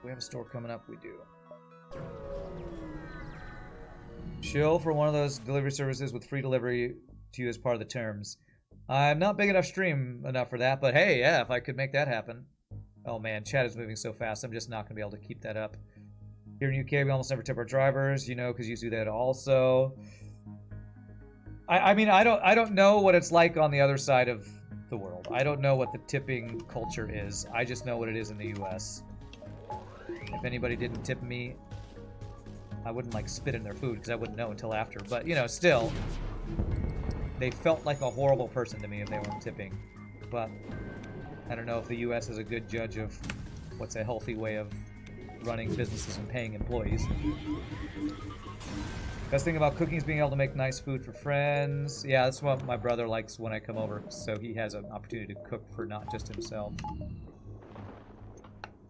We have a store coming up, we do. Chill for one of those delivery services with free delivery to you as part of the terms. I'm not big enough stream enough for that, but hey, yeah, if I could make that happen. Oh man, chat is moving so fast, I'm just not going to be able to keep that up. Here in UK, we almost never tip our drivers, you know, because you do that also. I mean, I don't know what it's like on the other side of the world. I don't know what the tipping culture is. I just know what it is in the US. If anybody didn't tip me, I wouldn't like spit in their food because I wouldn't know until after. But, you know, still, they felt like a horrible person to me if they weren't tipping. But I don't know if the US is a good judge of what's a healthy way of running businesses and paying employees. Best thing about cooking is being able to make nice food for friends. Yeah, that's what my brother likes when I come over, so he has an opportunity to cook for not just himself.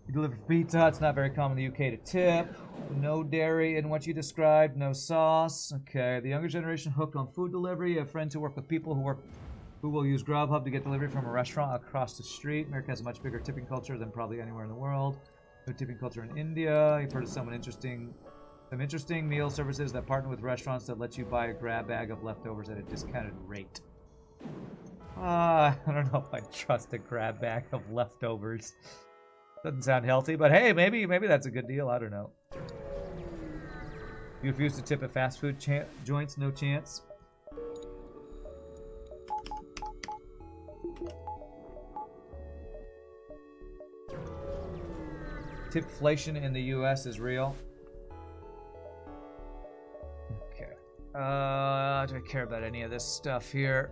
You deliver pizza, it's not very common in the UK to tip. No dairy in what you described, no sauce. Okay, the younger generation hooked on food delivery. I have friends who work with people who will use Grubhub to get delivery from a restaurant across the street. America has a much bigger tipping culture than probably anywhere in the world. No tipping culture in India. You've heard of some interesting meal services that partner with restaurants that let you buy a grab bag of leftovers at a discounted rate. I don't know if I trust a grab bag of leftovers. Doesn't sound healthy, but hey, maybe that's a good deal. I don't know. You refuse to tip at fast food joints? No chance. Tipflation in the US is real. Okay. Do I care about any of this stuff here?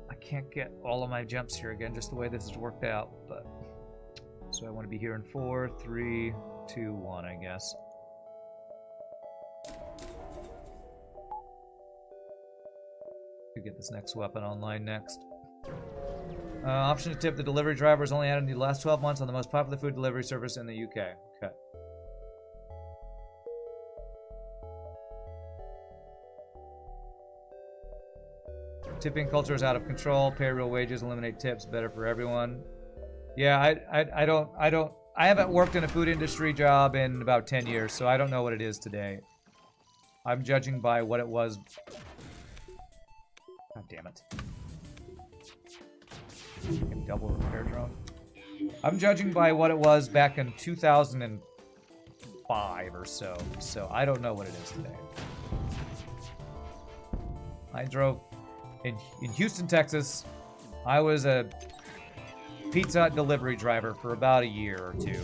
I can't get all of my jumps here again, just the way this has worked out. But so I want to be here in 4, 3, 2, 1, I guess. Could get this next weapon online next. Option to tip the delivery driver is only added in the last 12 months on the most popular food delivery service in the UK. Okay. Tipping culture is out of control. Pay real wages, eliminate tips, better for everyone. Yeah, I haven't worked in a food industry job in about 10 years, so I don't know what it is today. I'm judging by what it was. God damn it. Double repair drone. I'm judging by what it was back in 2005 or so. So I don't know what it is today. I drove in Houston, Texas. I was a Pizza Hut delivery driver for about a year or two.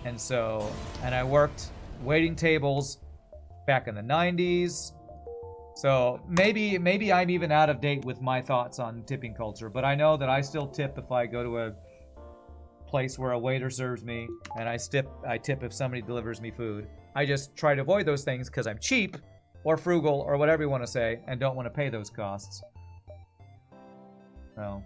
And I worked waiting tables back in the 90s. So maybe I'm even out of date with my thoughts on tipping culture, but I know that I still tip if I go to a place where a waiter serves me, and I tip if somebody delivers me food. I just try to avoid those things because I'm cheap or frugal or whatever you want to say and don't want to pay those costs. So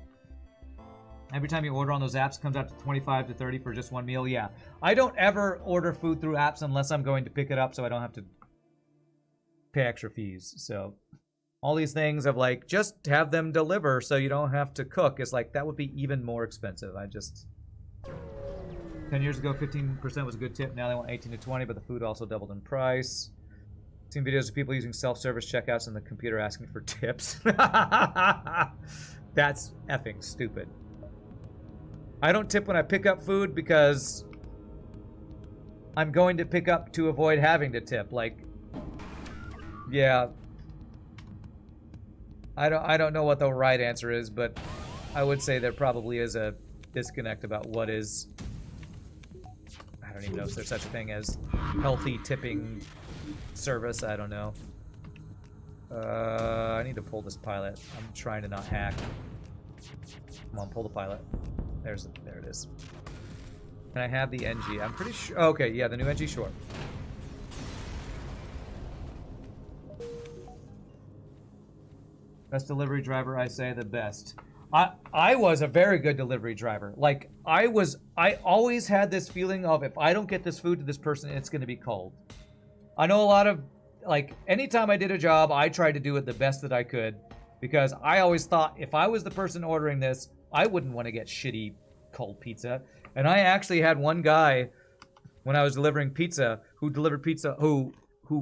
every time you order on those apps, it comes out to 25 to 30 for just one meal. Yeah, I don't ever order food through apps unless I'm going to pick it up, so I don't have to pay extra fees. So all these things of like, just have them deliver so you don't have to cook, is like, that would be even more expensive. 10 years ago 15% was a good tip. Now they want 18 to 20, but the food also doubled in price. Seen videos of people using self-service checkouts and the computer asking for tips. That's effing stupid. I don't tip when I pick up food because I'm going to pick up to avoid having to tip. Like, yeah, I don't know what the right answer is, but I would say there probably is a disconnect about what is, I don't even know if there's such a thing as healthy tipping service. I don't know. I need to pull this pilot. I'm trying to not hack. Come on, pull the pilot. There it is. Can I have the NG? I'm pretty sure. Okay, yeah, the new NG, sure. Best delivery driver, I say the best. I was a very good delivery driver. Like, I always had this feeling of, if I don't get this food to this person, it's going to be cold. I know a lot of, like, anytime I did a job, I tried to do it the best that I could, because I always thought if I was the person ordering this, I wouldn't want to get shitty cold pizza. And I actually had one guy, when I was delivering pizza, who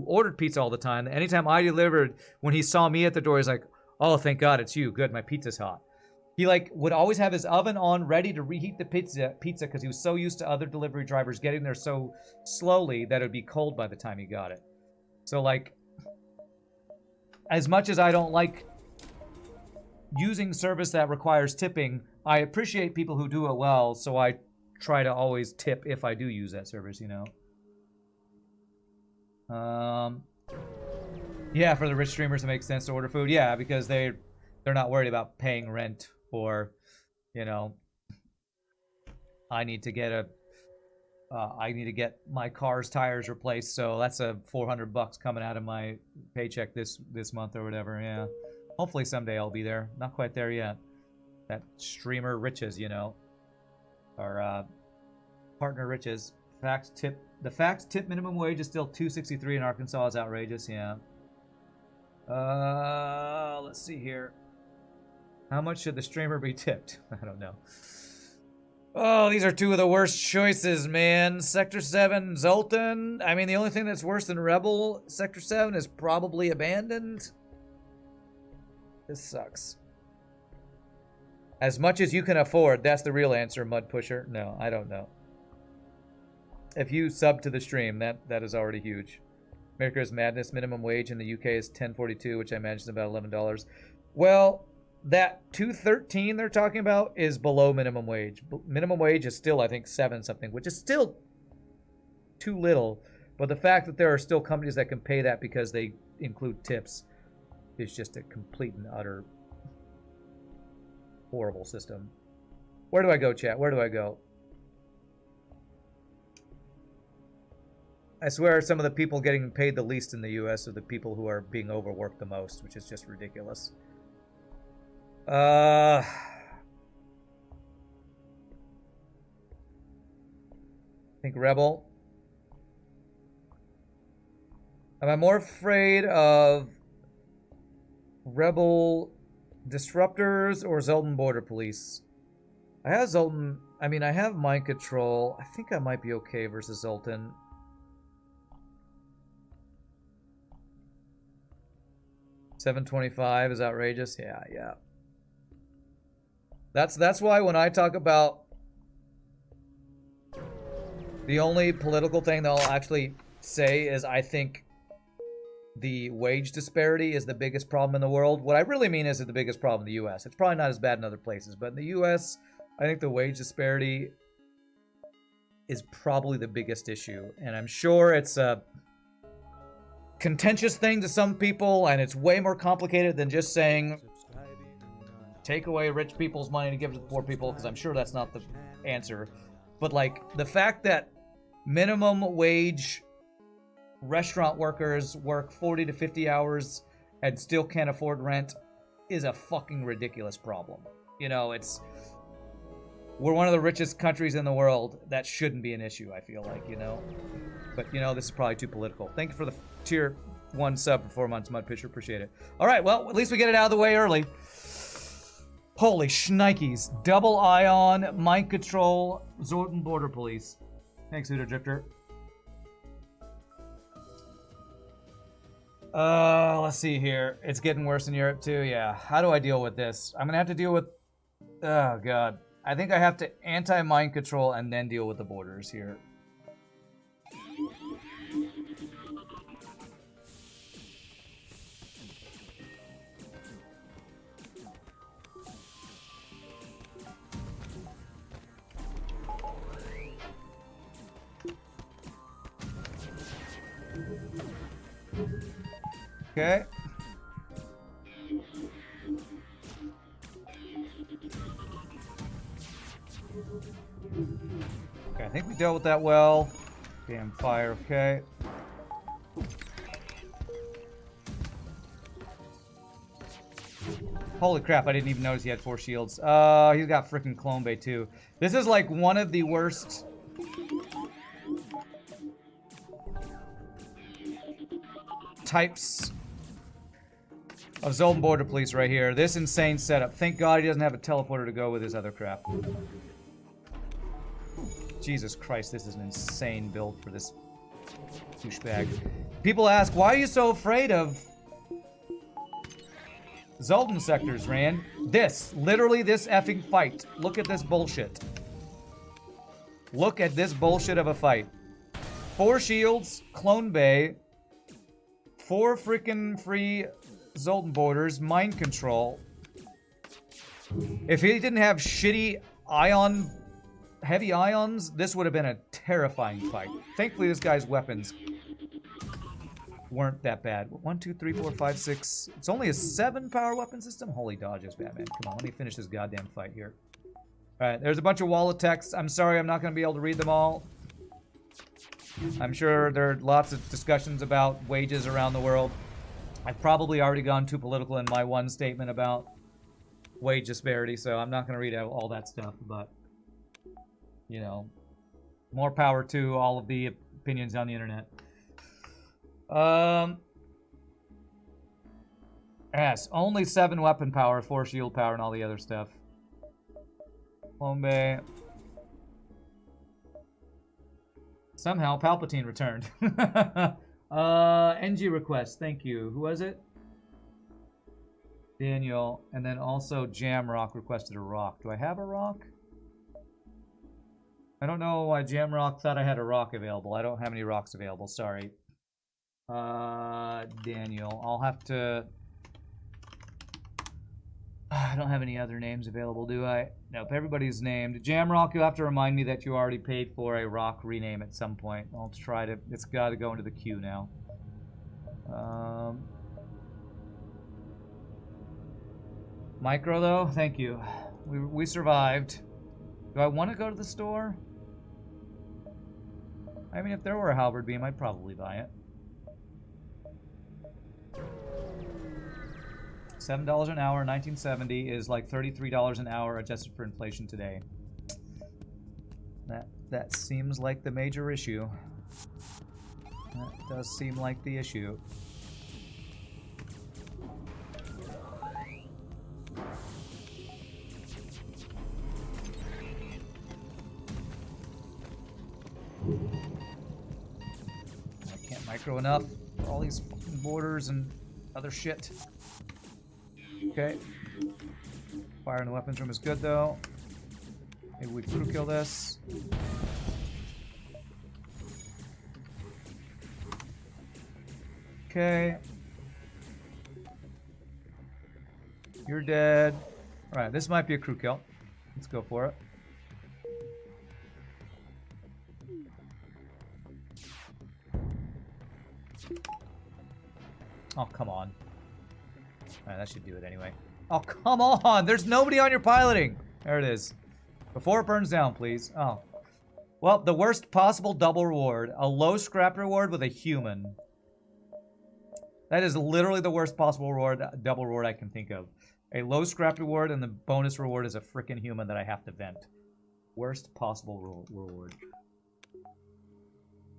ordered pizza all the time. Anytime I delivered, when he saw me at the door, he's like, "Oh, thank God, it's you. Good, my pizza's hot." He would always have his oven on, ready to reheat the pizza because he was so used to other delivery drivers getting there so slowly that it would be cold by the time he got it. So, like, as much as I don't like using service that requires tipping, I appreciate people who do it well, so I try to always tip if I do use that service, you know. Yeah, for the rich streamers, it makes sense to order food. Yeah, because they're not worried about paying rent, or, you know, I need to get my car's tires replaced, so that's a $400 coming out of my paycheck this month or whatever. Yeah, hopefully someday I'll be there. Not quite there yet. That streamer riches, you know, or partner riches. The fact tip minimum wage is still $2.63 in Arkansas is outrageous. Yeah. Let's see here. How much should the streamer be tipped? I don't know. Oh, these are two of the worst choices, man. Sector 7, Zoltan. I mean, the only thing that's worse than Rebel Sector 7 is probably Abandoned. This sucks. As much as you can afford, that's the real answer, Mud Pusher. No, I don't know. If you sub to the stream, that is already huge. America is madness. Minimum wage in the UK is $10.42, which I imagine is about $11. Well, that $2.13 they're talking about is below minimum wage. Minimum wage is still, I think, 7 something, which is still too little. But the fact that there are still companies that can pay that because they include tips is just a complete and utter horrible system. Where do I go, chat? Where do I go? I swear some of the people getting paid the least in the US are the people who are being overworked the most, which is just ridiculous. I think Rebel. Am I more afraid of Rebel Disruptors or Zoltan Border Police? I have Zoltan. I mean, I have Mind Control. I think I might be okay versus Zoltan. $7.25 is outrageous. Yeah. That's why when I talk about the only political thing that I'll actually say is I think the wage disparity is the biggest problem in the world. What I really mean is the biggest problem in the US. It's probably not as bad in other places, but in the US, I think the wage disparity is probably the biggest issue. And I'm sure it's a contentious thing to some people, and it's way more complicated than just saying take away rich people's money to give to the poor people, because I'm sure that's not the answer. But like the fact that minimum wage restaurant workers work 40 to 50 hours and still can't afford rent is a fucking ridiculous problem. You know, we're one of the richest countries in the world. That shouldn't be an issue, I feel like, you know. But, you know, this is probably too political. Thank you for the tier 1 sub for 4 months, Mud Pitcher. Appreciate it. All right, well, at least we get it out of the way early. Holy shnikes. Double Ion, Mind Control, Zoltan Border Police. Thanks, Udo Drifter. Let's see here. It's getting worse in Europe, too. Yeah. How do I deal with this? I'm going to have to deal with... Oh, God. I think I have to anti-mind control and then deal with the borders here. Okay. Okay, I think we dealt with that well. Damn fire, okay. Holy crap, I didn't even notice he had 4 shields. He's got freaking Clone Bay too. This is like one of the worst... types of Zoltan Border Police right here. This insane setup. Thank God he doesn't have a teleporter to go with his other crap. Jesus Christ, this is an insane build for this douchebag. People ask, why are you so afraid of Zoltan sectors, Rand? Literally this effing fight. Look at this bullshit. Look at this bullshit of a fight. 4 shields, Clone Bay, 4 freaking free Zoltan borders, mind control. If he didn't have shitty heavy ions, this would have been a terrifying fight. Thankfully, this guy's weapons weren't that bad. 1, 2, 3, 4, 5, 6. It's only a 7 power weapon system? Holy dodges, Batman. Come on, let me finish this goddamn fight here. Alright, there's a bunch of wall of text. I'm sorry I'm not going to be able to read them all. I'm sure there are lots of discussions about wages around the world. I've probably already gone too political in my one statement about wage disparity, so I'm not going to read out all that stuff, but, you know, more power to all of the opinions on the internet. Yes, only 7 weapon power, 4 shield power, and all the other stuff. Clone Bay. Somehow Palpatine returned. NG request, thank you. Who was it? Daniel. And then also Jamrock requested a rock. Do I have a rock? I don't know why Jamrock thought I had a rock available. I don't have any rocks available, sorry. Daniel. I'll have to... I don't have any other names available, do I? Nope, everybody's named. Jamrock, you'll have to remind me that you already paid for a rock rename at some point. I'll try to... It's got to go into the queue now. Micro, though, thank you. We survived. Do I want to go to the store? I mean, if there were a halberd beam, I'd probably buy it. $7 an hour in 1970 is like $33 an hour adjusted for inflation today. That seems like the major issue. That does seem like the issue. I can't micro enough for all these fucking borders and other shit. Okay. Fire in the weapons room is good, though. Maybe we crew kill this. Okay. You're dead. Alright, this might be a crew kill. Let's go for it. Oh, come on. Alright, that should do it anyway. Oh, come on! There's nobody on your piloting! There it is. Before it burns down, please. Oh. Well, the worst possible double reward. A low scrap reward with a human. That is literally the worst possible reward, double reward I can think of. A low scrap reward and the bonus reward is a freaking human that I have to vent. Worst possible reward.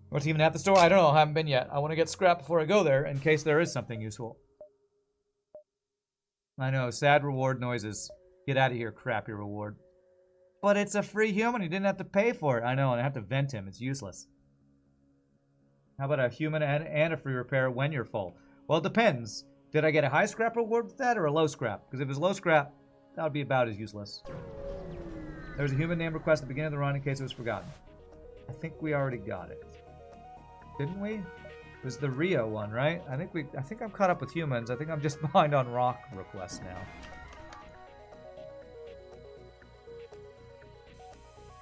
What's even at the store? I don't know. I haven't been yet. I want to get scrap before I go there in case there is something useful. I know. Sad reward noises. Get out of here, crappy reward. But it's a free human. You didn't have to pay for it. I know, and I have to vent him. It's useless. How about a human and a free repair when you're full? Well, it depends. Did I get a high scrap reward with that or a low scrap? Because if it's low scrap, that would be about as useless. There was a human name request at the beginning of the run in case it was forgotten. I think we already got it. Didn't we? It was the Rio one, right? I think I'm caught up with humans. I think I'm just behind on rock requests now.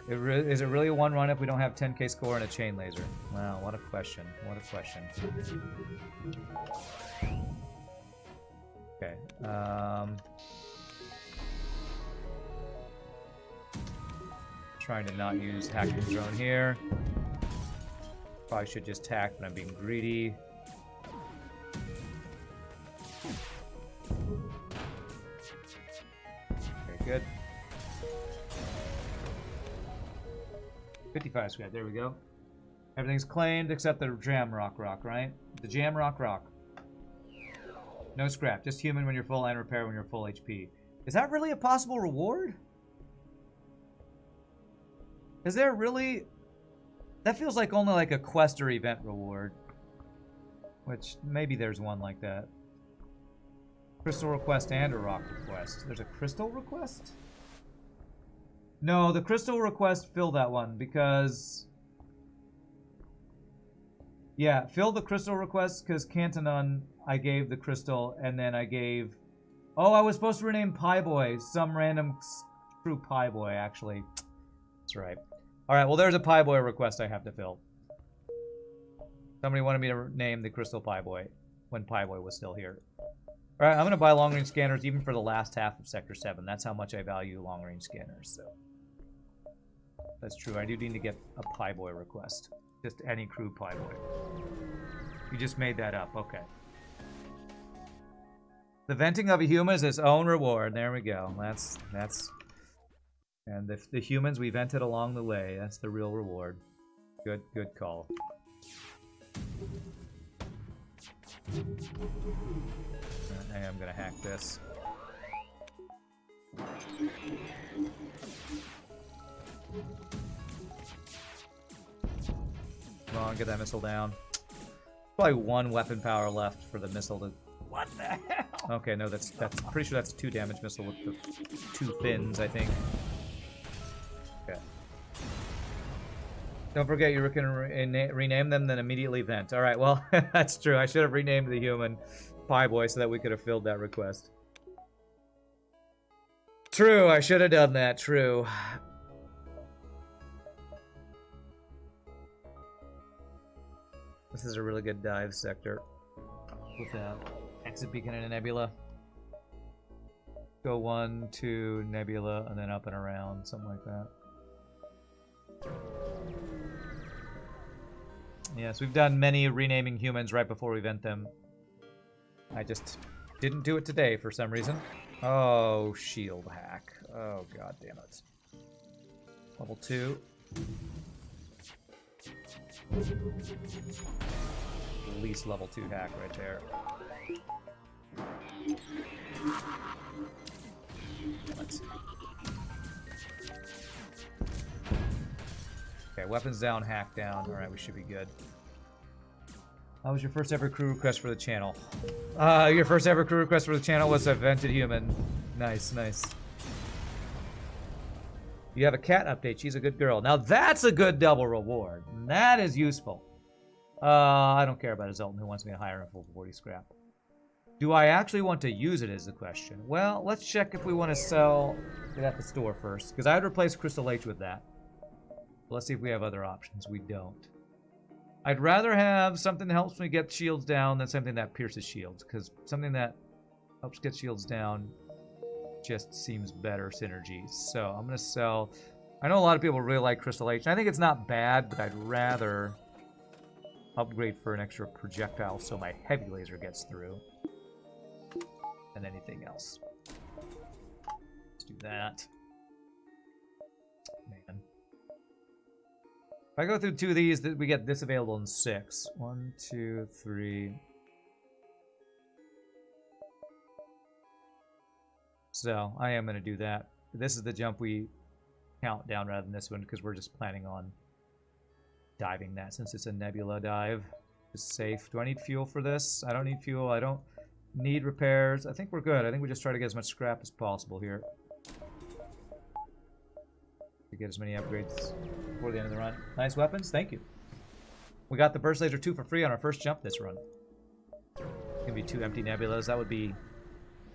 Is it really a one run if we don't have 10k score and a chain laser? Wow, what a question. What a question. Okay. Trying to not use hacking drone here. Probably should just hack, but I'm being greedy. Okay, good. 55 scrap, there we go. Everything's claimed except the Jamrock rock, right? The Jamrock rock. No scrap, just human when you're full and repair when you're full HP. Is that really a possible reward? Is there really... That feels like only like a quest or event reward. Which, maybe there's one like that. Crystal request and a rock request. There's a crystal request? No, the crystal request, fill that one, because... Yeah, fill the crystal request, because Cantonon, I gave the crystal, and then I gave... Oh, I was supposed to rename Pieboy. Some random true Pieboy, actually. That's right. Alright, well there's a Pieboy request I have to fill. Somebody wanted me to name the crystal Pieboy when Pieboy was still here. Alright, I'm going to buy long-range scanners even for the last half of Sector 7. That's how much I value long-range scanners, so... That's true, I do need to get a Pieboy request. Just any crew Pieboy. You just made that up, okay. The venting of a human is its own reward. There we go. That's... And the humans we vented along the way, that's the real reward. Good call. I am gonna hack this. Come on, get that missile down. Probably one weapon power left for the missile to... What the hell? Okay, no, that's pretty sure that's a 2 damage missile with the 2 fins, I think. Okay. Don't forget you can rename them, then immediately vent. All right, well, that's true. I should have renamed the human Pie Boy so that we could have filled that request. True, I should have done that. True. This is a really good dive sector with that exit beacon and a nebula. Go 1, 2, nebula, and then up and around, something like that. Yes, we've done many renaming humans right before we vent them. I just didn't do it today for some reason. Oh, shield hack. Oh, god damn it. Level 2. At least level 2 hack right there. Let's see. Okay, weapons down, hack down. Alright, we should be good. How was your first ever crew request for the channel? Your first ever crew request for the channel was a vented human. Nice, nice. You have a cat update. She's a good girl. Now that's a good double reward. That is useful. I don't care about a Zoltan who wants me to hire him for 40 scrap. Do I actually want to use it is the question. Well, let's check if we want to sell it at the store first. Because I would replace Crystal H with that. Let's see if we have other options. We don't. I'd rather have something that helps me get shields down than something that pierces shields. Because something that helps get shields down just seems better synergy. So I'm going to sell... I know a lot of people really like Crystal H. And I think it's not bad, but I'd rather upgrade for an extra projectile so my heavy laser gets through than anything else. Let's do that. Man. If I go through 2 of these, we get this available in 6. 1, 2, 3. So, I am going to do that. This is the jump we count down rather than this one, because we're just planning on diving that since it's a nebula dive. It's safe. Do I need fuel for this? I don't need fuel. I don't need repairs. I think we're good. I think we just try to get as much scrap as possible here. To get as many upgrades before the end of the run. Nice weapons. Thank you. We got the burst laser 2 for free on our first jump this run. It's gonna be 2 empty nebulas. That would be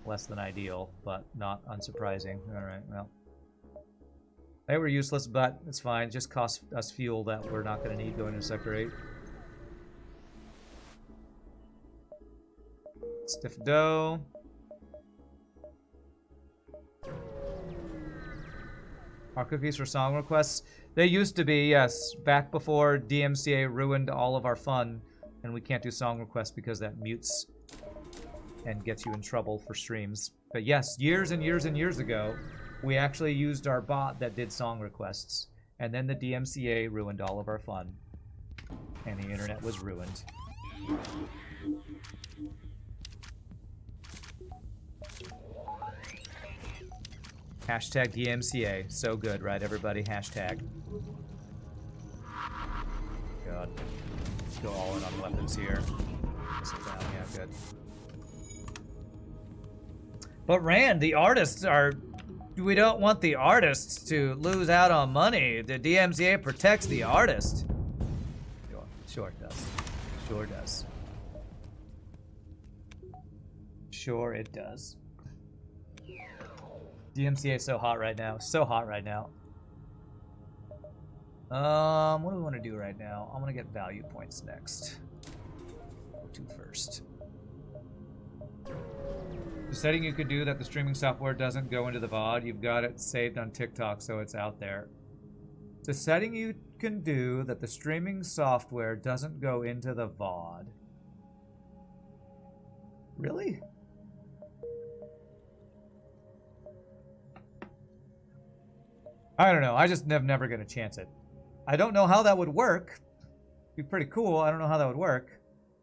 less than ideal, but not unsurprising. Alright, well. They were useless, but it's fine. It just costs us fuel that we're not going to need going into Sector 8. Stiff dough. Our cookies for song requests? They used to be, yes. Back before DMCA ruined all of our fun, and we can't do song requests because that mutes and gets you in trouble for streams. But yes, years and years and years ago, we actually used our bot that did song requests, and then the DMCA ruined all of our fun, and the internet was ruined. Hashtag DMCA. So good, right, everybody? Hashtag. God. Let's go all in on weapons here. Yeah, good. But Rand, the artists are... We don't want the artists to lose out on money. The DMCA protects the artist. Sure it does. Sure does. Sure it does. DMCA is so hot right now. So hot right now. What do we want to do right now? I'm gonna get value points next. Go to first. The setting you could do that the streaming software doesn't go into the VOD, you've got it saved on TikTok, so it's out there. The setting you can do that the streaming software doesn't go into the VOD. Really? I don't know. I just never gonna chance it. I don't know how that would work. It'd be pretty cool. I don't know how that would work.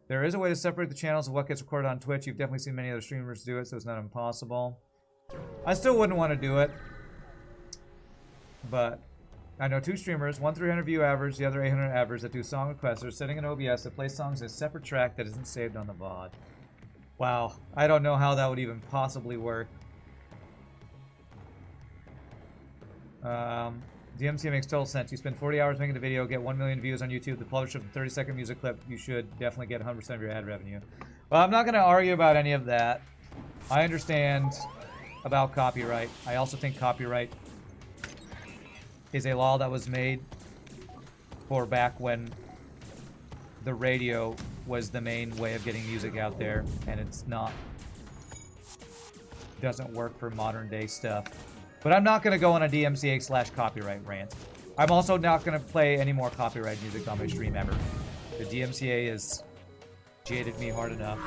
There is a way to separate the channels of what gets recorded on Twitch. You've definitely seen many other streamers do it, so it's not impossible. I still wouldn't want to do it. But I know 2 streamers, one 300 view average, the other 800 average, that do song requests. They're setting an OBS that plays songs in a separate track that isn't saved on the VOD. Wow. I don't know how that would even possibly work. DMCA makes total sense. You spend 40 hours making a video, get 1 million views on YouTube, the publisher of the 30-second music clip, you should definitely get 100% of your ad revenue. Well, I'm not going to argue about any of that. I understand about copyright. I also think copyright is a law that was made for back when the radio was the main way of getting music out there, and it's not, doesn't work for modern day stuff. But I'm not going to go on a DMCA/copyright rant. I'm also not going to play any more copyright music on my stream ever. The DMCA has jaded me hard enough.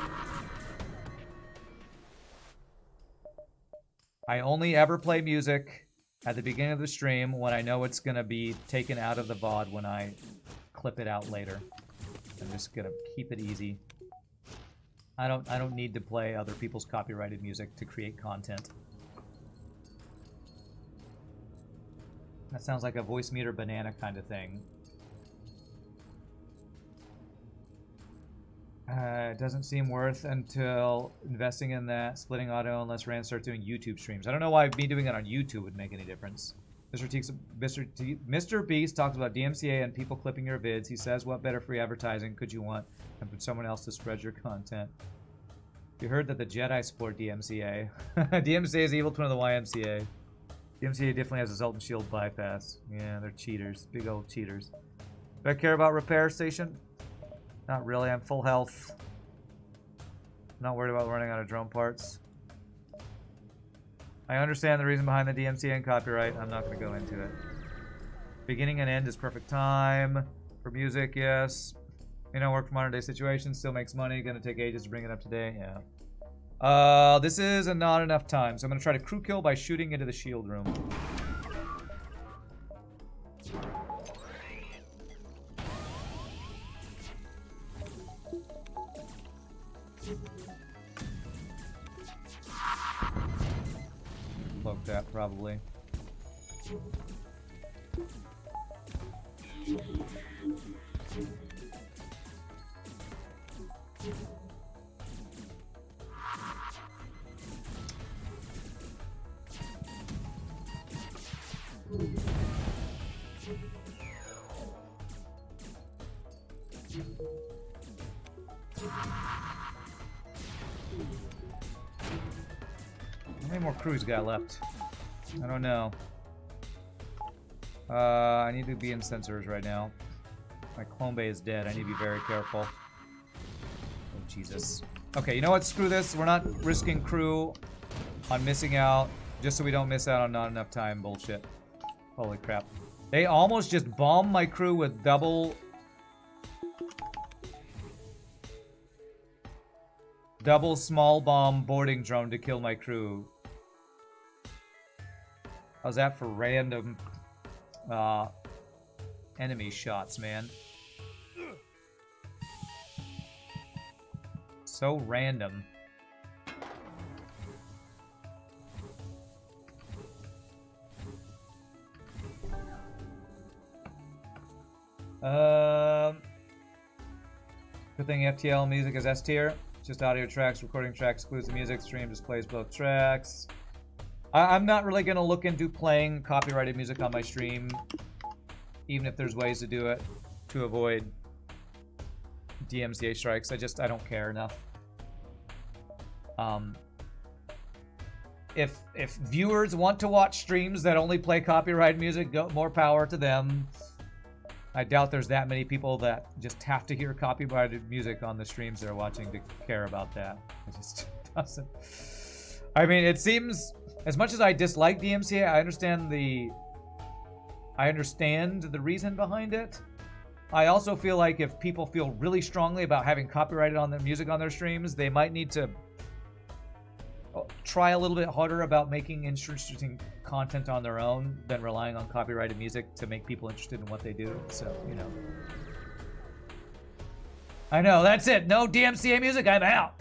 I only ever play music at the beginning of the stream when I know it's going to be taken out of the VOD when I clip it out later. I'm just going to keep it easy. I don't need to play other people's copyrighted music to create content. That sounds like a voice meter banana kind of thing. It doesn't seem worth until investing in that splitting audio unless Rand starts doing YouTube streams. I don't know why me doing it on YouTube would make any difference. Mr. Beast talks about DMCA and people clipping your vids. He says, what better free advertising could you want than for someone else to spread your content? You heard that the Jedi support DMCA. DMCA is the evil twin of the YMCA. DMCA definitely has a Zoltan Shield bypass. Yeah, they're cheaters. Big old cheaters. Do I care about repair station? Not really. I'm full health. Not worried about running out of drone parts. I understand the reason behind the DMCA and copyright. I'm not going to go into it. Beginning and end is perfect time. For music, yes. You know, work for modern day situations. Still makes money. Going to take ages to bring it up to date. Yeah. This is not enough time, so I'm going to try to crew kill by shooting into the shield room. Cloak that, probably. How many more crews got left? I don't know. I need to be in sensors right now. My clone bay is dead. I need to be very careful. Oh, Jesus. Okay, you know what? Screw this. We're not risking crew on missing out just so we don't miss out on not enough time bullshit. Holy crap. They almost just bombed my crew with double small bomb boarding drone to kill my crew. How's that for random enemy shots, man? So random. Good thing FTL music is S tier. Just audio tracks, recording tracks, excludes the music, stream displays both tracks. I'm not really going to look into playing copyrighted music on my stream, even if there's ways to do it to avoid DMCA strikes. I don't care enough. If viewers want to watch streams that only play copyrighted music, more power to them. I doubt there's that many people that just have to hear copyrighted music on the streams they're watching to care about that. It just doesn't. I mean, it seems, as much as I dislike DMCA, I understand the reason behind it. I also feel like if people feel really strongly about having copyrighted on their music on their streams, they might need to try a little bit harder about making interesting content on their own than relying on copyrighted music to make people interested in what they do. So, you know. I know, that's it. No DMCA music, I'm out.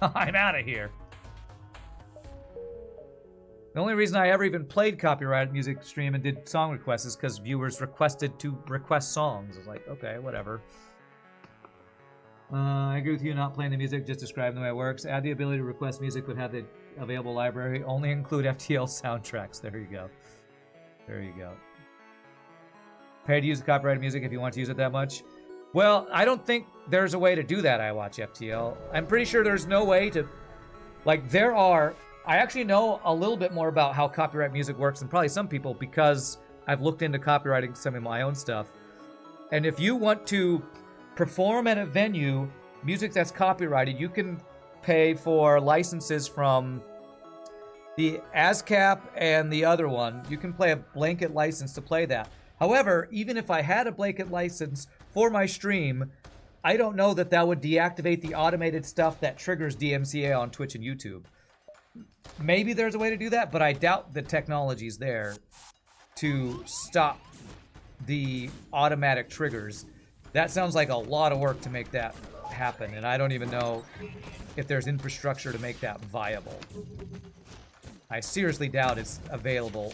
I'm out of here. The only reason I ever even played copyrighted music stream and did song requests is because viewers requested to request songs. I was like, okay, whatever. I agree with you, not playing the music, just describing the way it works. Add the ability to request music, but have the available library. Only include FTL soundtracks. There you go. There you go. Pay to use the copyrighted music if you want to use it that much. Well, I don't think there's a way to do that, I watch FTL. I'm pretty sure there's no way to... Like, there are... I actually know a little bit more about how copyright music works than probably some people because I've looked into copywriting some of my own stuff. And if you want to perform at a venue, music that's copyrighted, you can pay for licenses from the ASCAP and the other one. You can play a blanket license to play that. However, even if I had a blanket license for my stream, I don't know that that would deactivate the automated stuff that triggers DMCA on Twitch and YouTube. Maybe there's a way to do that, but I doubt the technology's there to stop the automatic triggers. That sounds like a lot of work to make that happen, and I don't even know if there's infrastructure to make that viable. I seriously doubt it's available,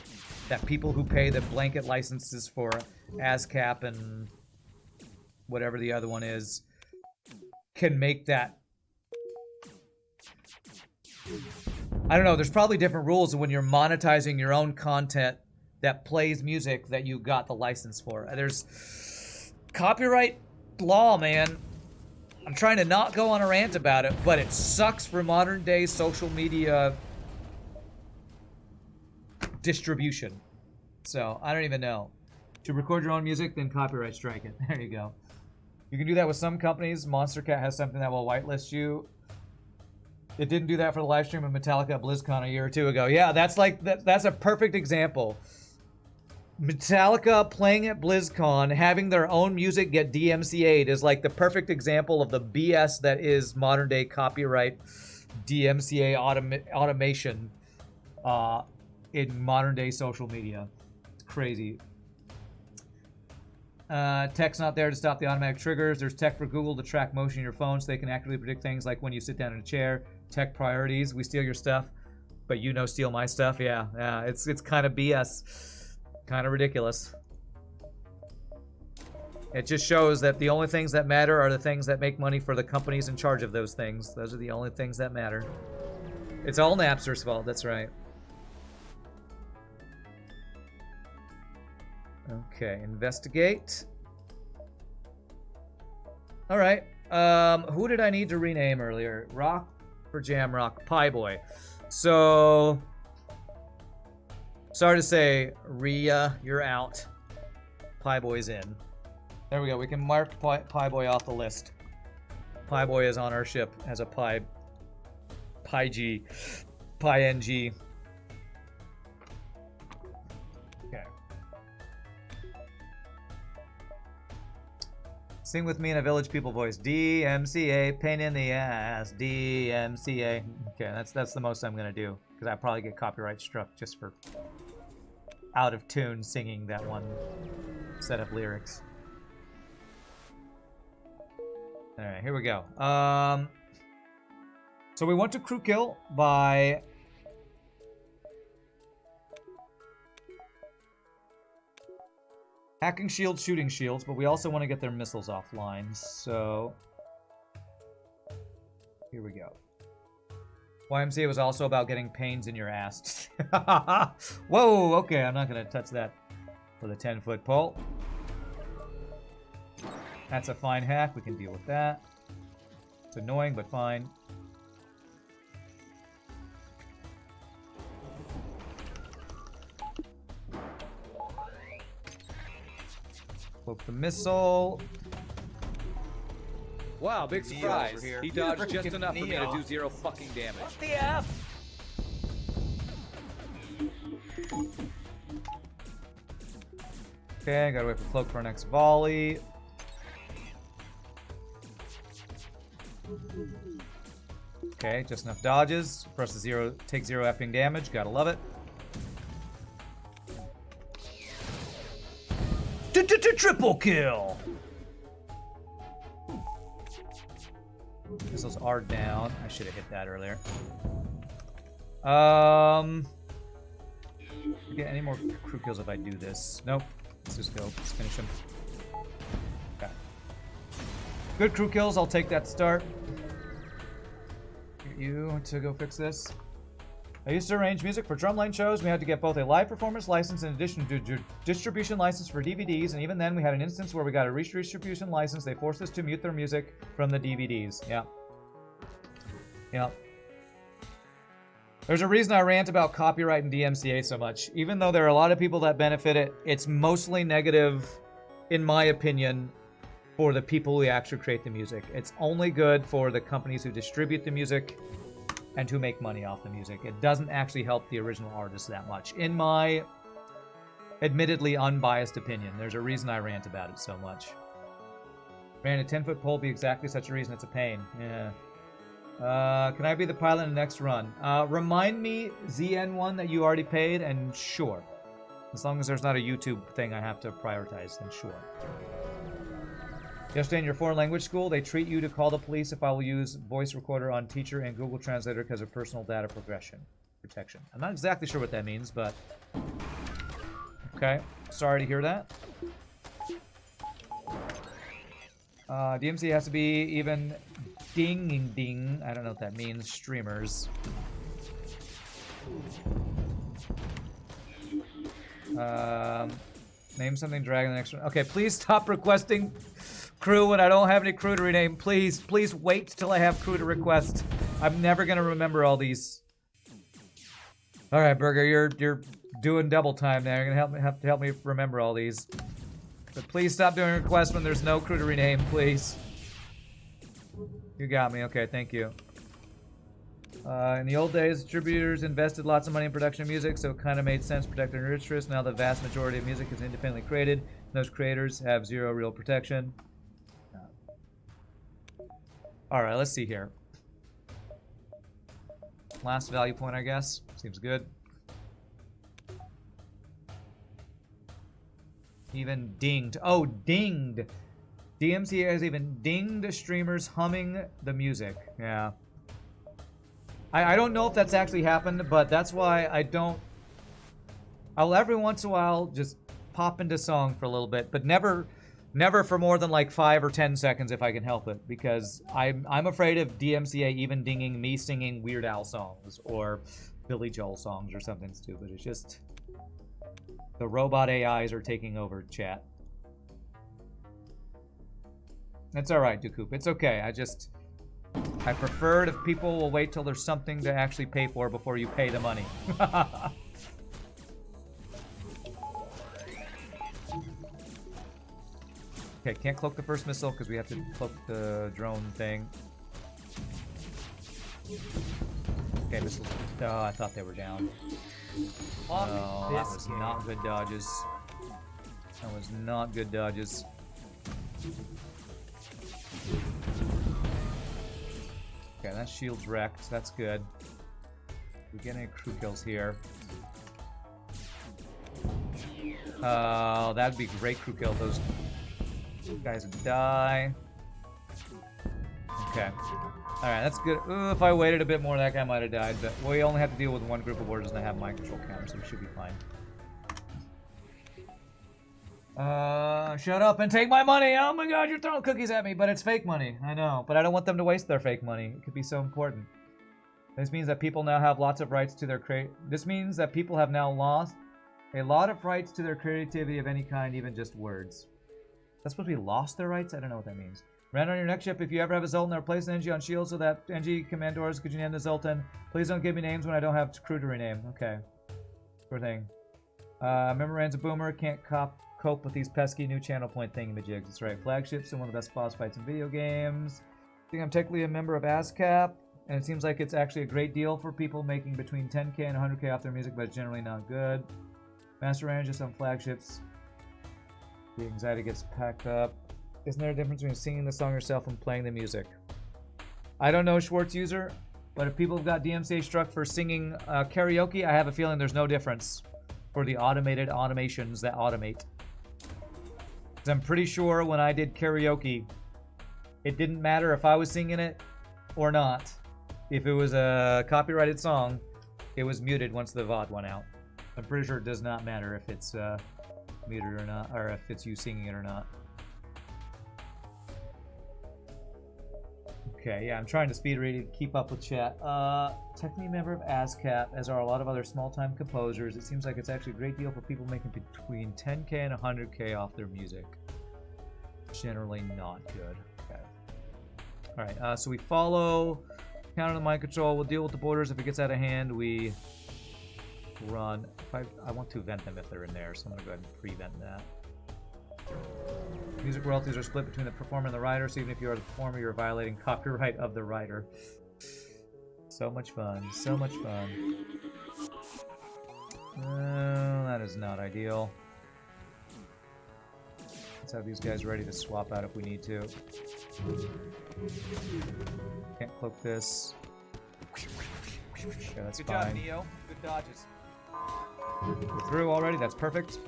that people who pay the blanket licenses for ASCAP and whatever the other one is can make that. I don't know, there's probably different rules when you're monetizing your own content that plays music that you got the license for. There's copyright law, man. I'm trying to not go on a rant about it, but it sucks for modern day social media distribution. So, I don't even know. To record your own music, then copyright strike it. There you go. You can do that with some companies. Monster Cat has something that will whitelist you. It didn't do that for the live stream of Metallica at BlizzCon a year or two ago. Yeah, that's like that's a perfect example. Metallica playing at BlizzCon, having their own music get DMCA'd is like the perfect example of the BS that is modern day copyright DMCA automation in modern day social media. It's crazy. Tech's not there to stop the automatic triggers. There's tech for Google to track motion in your phone so they can accurately predict things like when you sit down in a chair. Tech priorities. We steal your stuff, but you know steal my stuff. Yeah, it's kind of BS. Kind of ridiculous. It just shows that the only things that matter are the things that make money for the companies in charge of those things. Those are the only things that matter. It's all Napster's fault, that's right. Okay, investigate. Alright, who did I need to rename earlier? Rock for Jamrock, Pie Boy. So, sorry to say, Rhea, you're out. Pie Boy's in. There we go, we can mark Pie Boy off the list. Pie Boy is on our ship as a Pie G. Pie NG. Okay. Sing with me in a Village People voice. DMCA, pain in the ass. DMCA. Okay, that's the most I'm gonna do, because I probably get copyright struck just for out of tune singing that one set of lyrics. All right, here we go. So we want to crew kill by hacking shields, shooting shields, but we also want to get their missiles offline. So here we go. YMCA was also about getting pains in your ass. Whoa, okay, I'm not going to touch that with a 10-foot pole. That's a fine hack. We can deal with that. It's annoying, but fine. Cloak the missile. Wow, big surprise. He dodged just Freaking enough for me Neo. to do 0 fucking damage. What the F? Okay, gotta wait for Cloak for our next volley. Okay, just enough dodges for us to take 0 effing damage. Gotta love it. Triple kill! Missiles are down. I should have hit that earlier. Get any more crew kills if I do this? Nope. Let's just go. Let's finish him. Okay. Good crew kills. I'll take that start. Get you to go fix this. I used to arrange music for drumline shows. We had to get both a live performance license in addition to distribution license for DVDs, and even then we had an instance where we got a redistribution license. They forced us to mute their music from the DVDs. Yeah. Yeah. There's a reason I rant about copyright and DMCA so much. Even though there are a lot of people that benefit it, it's mostly negative, in my opinion, for the people who actually create the music. It's only good for the companies who distribute the music and who make money off the music. It doesn't actually help the original artist that much. In my admittedly unbiased opinion, there's a reason I rant about it so much. Ran a 10-foot pole be exactly such a reason. It's a pain. Yeah. Can I be the pilot in the next run? Remind me, ZN1, that you already paid, and sure. As long as there's not a YouTube thing I have to prioritize, then sure. Yesterday in your foreign language school, they treat you to call the police if I will use voice recorder on teacher and Google Translator because of personal data protection. I'm not exactly sure what that means, but... Okay, sorry to hear that. DMC has to be even ding. I don't know what that means. Streamers. Name something Dragon the next one. Okay, please stop requesting crew when I don't have any crew to rename. Please wait till I have crew to request. I'm never gonna remember all these. All right, Burger, you're doing double time there. You're gonna have to help me remember all these. But please stop doing requests when there's no crew to rename, please. You got me. Okay, thank you. In the old days, distributors invested lots of money in production of music, so it kind of made sense protecting their interests. Now the vast majority of music is independently created, and those creators have zero real protection. Alright, let's see here. Last value point, I guess. Seems good. Even dinged. Oh, dinged! DMCA has even dinged streamers humming the music. Yeah. I don't know if that's actually happened, but that's why I'll every once in a while just pop into song for a little bit, but never for more than like 5 or 10 seconds if I can help it, because I'm afraid of DMCA even dinging me singing Weird Al songs or Billy Joel songs or something stupid. It's just the robot AIs are taking over chat. It's alright, Ducoup. It's okay. I prefer it if people will wait till there's something to actually pay for before you pay the money. Okay, can't cloak the first missile because we have to cloak the drone thing. Okay, missiles. Oh, I thought they were down. Oh, that was not good dodges. That was not good dodges. Okay, that shield's wrecked. That's good. We get any crew kills here. Oh, that'd be great crew kill. Those guys would die. Okay. Alright, that's good. Ooh, if I waited a bit more, that guy might have died, but we only have to deal with one group of warriors and I have mind control counter, so we should be fine. Shut up and take my money! Oh my god, you're throwing cookies at me, but it's fake money. I know, but I don't want them to waste their fake money. It could be so important. This means that people now have lots of rights to their This means that people have now lost a lot of rights to their creativity of any kind, even just words. That's supposed to be lost their rights? I don't know what that means. Ran on your next ship, if you ever have a Zoltan, or place an NG on shield so that NG commandors, could you name the Zoltan? Please don't give me names when I don't have crew to rename. Okay. Sure thing. Memorands a boomer, can't cope with these pesky new channel point thingamajigs. That's right. Flagships and one of the best boss fights in video games. I think I'm technically a member of ASCAP, and it seems like it's actually a great deal for people making between 10k and 100k off their music, but it's generally not good. Master ranges on flagships. The anxiety gets packed up. Isn't there a difference between singing the song yourself and playing the music? I don't know, Schwartz user, but if people have got DMCA struck for singing karaoke, I have a feeling there's no difference for the automated automations that automate. Because I'm pretty sure when I did karaoke, it didn't matter if I was singing it or not. If it was a copyrighted song, it was muted once the VOD went out. I'm pretty sure it does not matter if it's muted or not, or if it's you singing it or not. Okay, yeah, I'm trying to speed read and keep up with chat. Technically a member of ASCAP, as are a lot of other small-time composers. It seems like it's actually a great deal for people making between 10K and 100K off their music. Generally not good. Okay. Alright, so we follow, counter the mind control, we'll deal with the borders. If it gets out of hand, we run. I want to vent them if they're in there, so I'm going to go ahead and prevent that. Music royalties are split between the performer and the writer, so even if you are the performer, you're violating copyright of the writer. So much fun. So much fun. That is not ideal. Let's have these guys ready to swap out if we need to. Can't cloak this. Okay, that's Good fine. job, Neo. Good dodges. We're through already. That's perfect.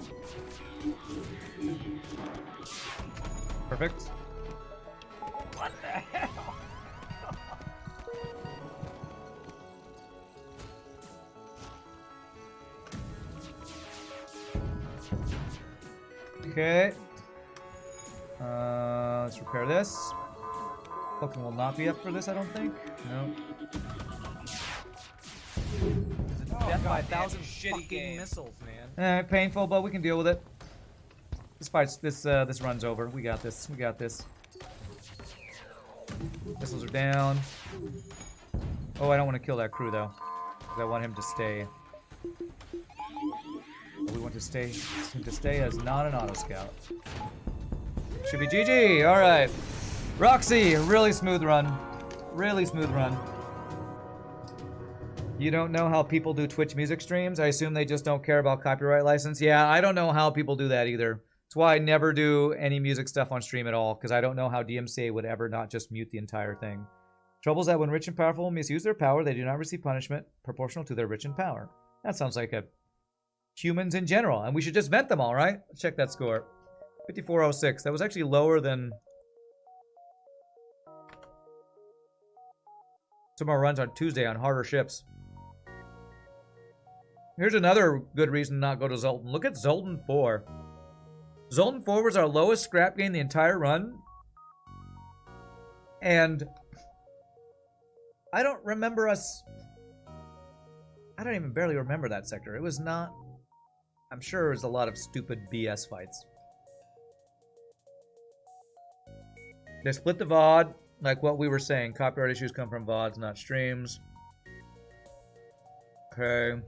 Perfect. What the hell? Okay. Let's repair this. Cloaking will not be up for this, I don't think. No. Death by 1,000 shitty missiles, man. Painful, but we can deal with it. This runs over. We got this. We got this. Missiles are down. Oh, I don't want to kill that crew though, because I want him to stay. We want to stay him to stay as not an auto scout. Should be GG. All right, Roxy, really smooth run. Really smooth run. You don't know how people do Twitch music streams? I assume they just don't care about copyright license. Yeah, I don't know how people do that either. That's why I never do any music stuff on stream at all, because I don't know how DMCA would ever not just mute the entire thing. Trouble's that when rich and powerful misuse their power, they do not receive punishment proportional to their rich and power. That sounds like humans in general, and we should just vent them all, right? Let's check that score. 5406. That was actually lower than some of our runs on Tuesday on harder ships. Here's another good reason to not go to Zoltan. Look at Zoltan 4. Zoltan 4 was our lowest scrap gain the entire run. And I don't remember us... I don't even barely remember that sector. It was not... I'm sure it was a lot of stupid BS fights. They split the VOD, like what we were saying. Copyright issues come from VODs, not streams. Okay.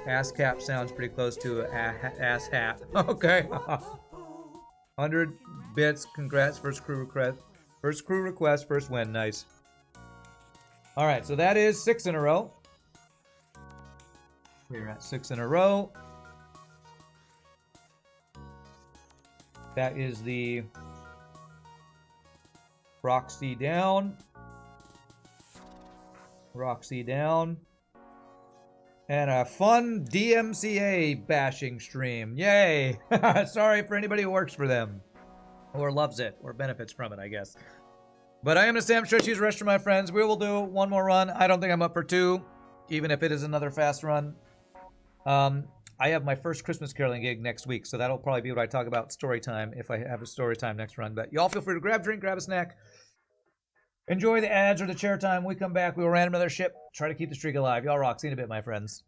ASCAP sounds pretty close to ass hat. Okay. 100 bits. Congrats. First crew request. First crew request. First win. Nice. All right. So that is 6 in a row. We're at 6 in a row. That is the Roxy down. Roxy down. And a fun DMCA bashing stream. Yay! Sorry for anybody who works for them. Or loves it. Or benefits from it, I guess. But I am the Sam Stretchies, rest of my friends. We will do one more run. I don't think I'm up for 2. Even if it is another fast run. I have my first Christmas caroling gig next week. So that'll probably be what I talk about story time. If I have a story time next run. But y'all feel free to grab a drink, grab a snack. Enjoy the ads or the chair time. When we come back, we will random another ship. Try to keep the streak alive. Y'all rock. See you in a bit, my friends.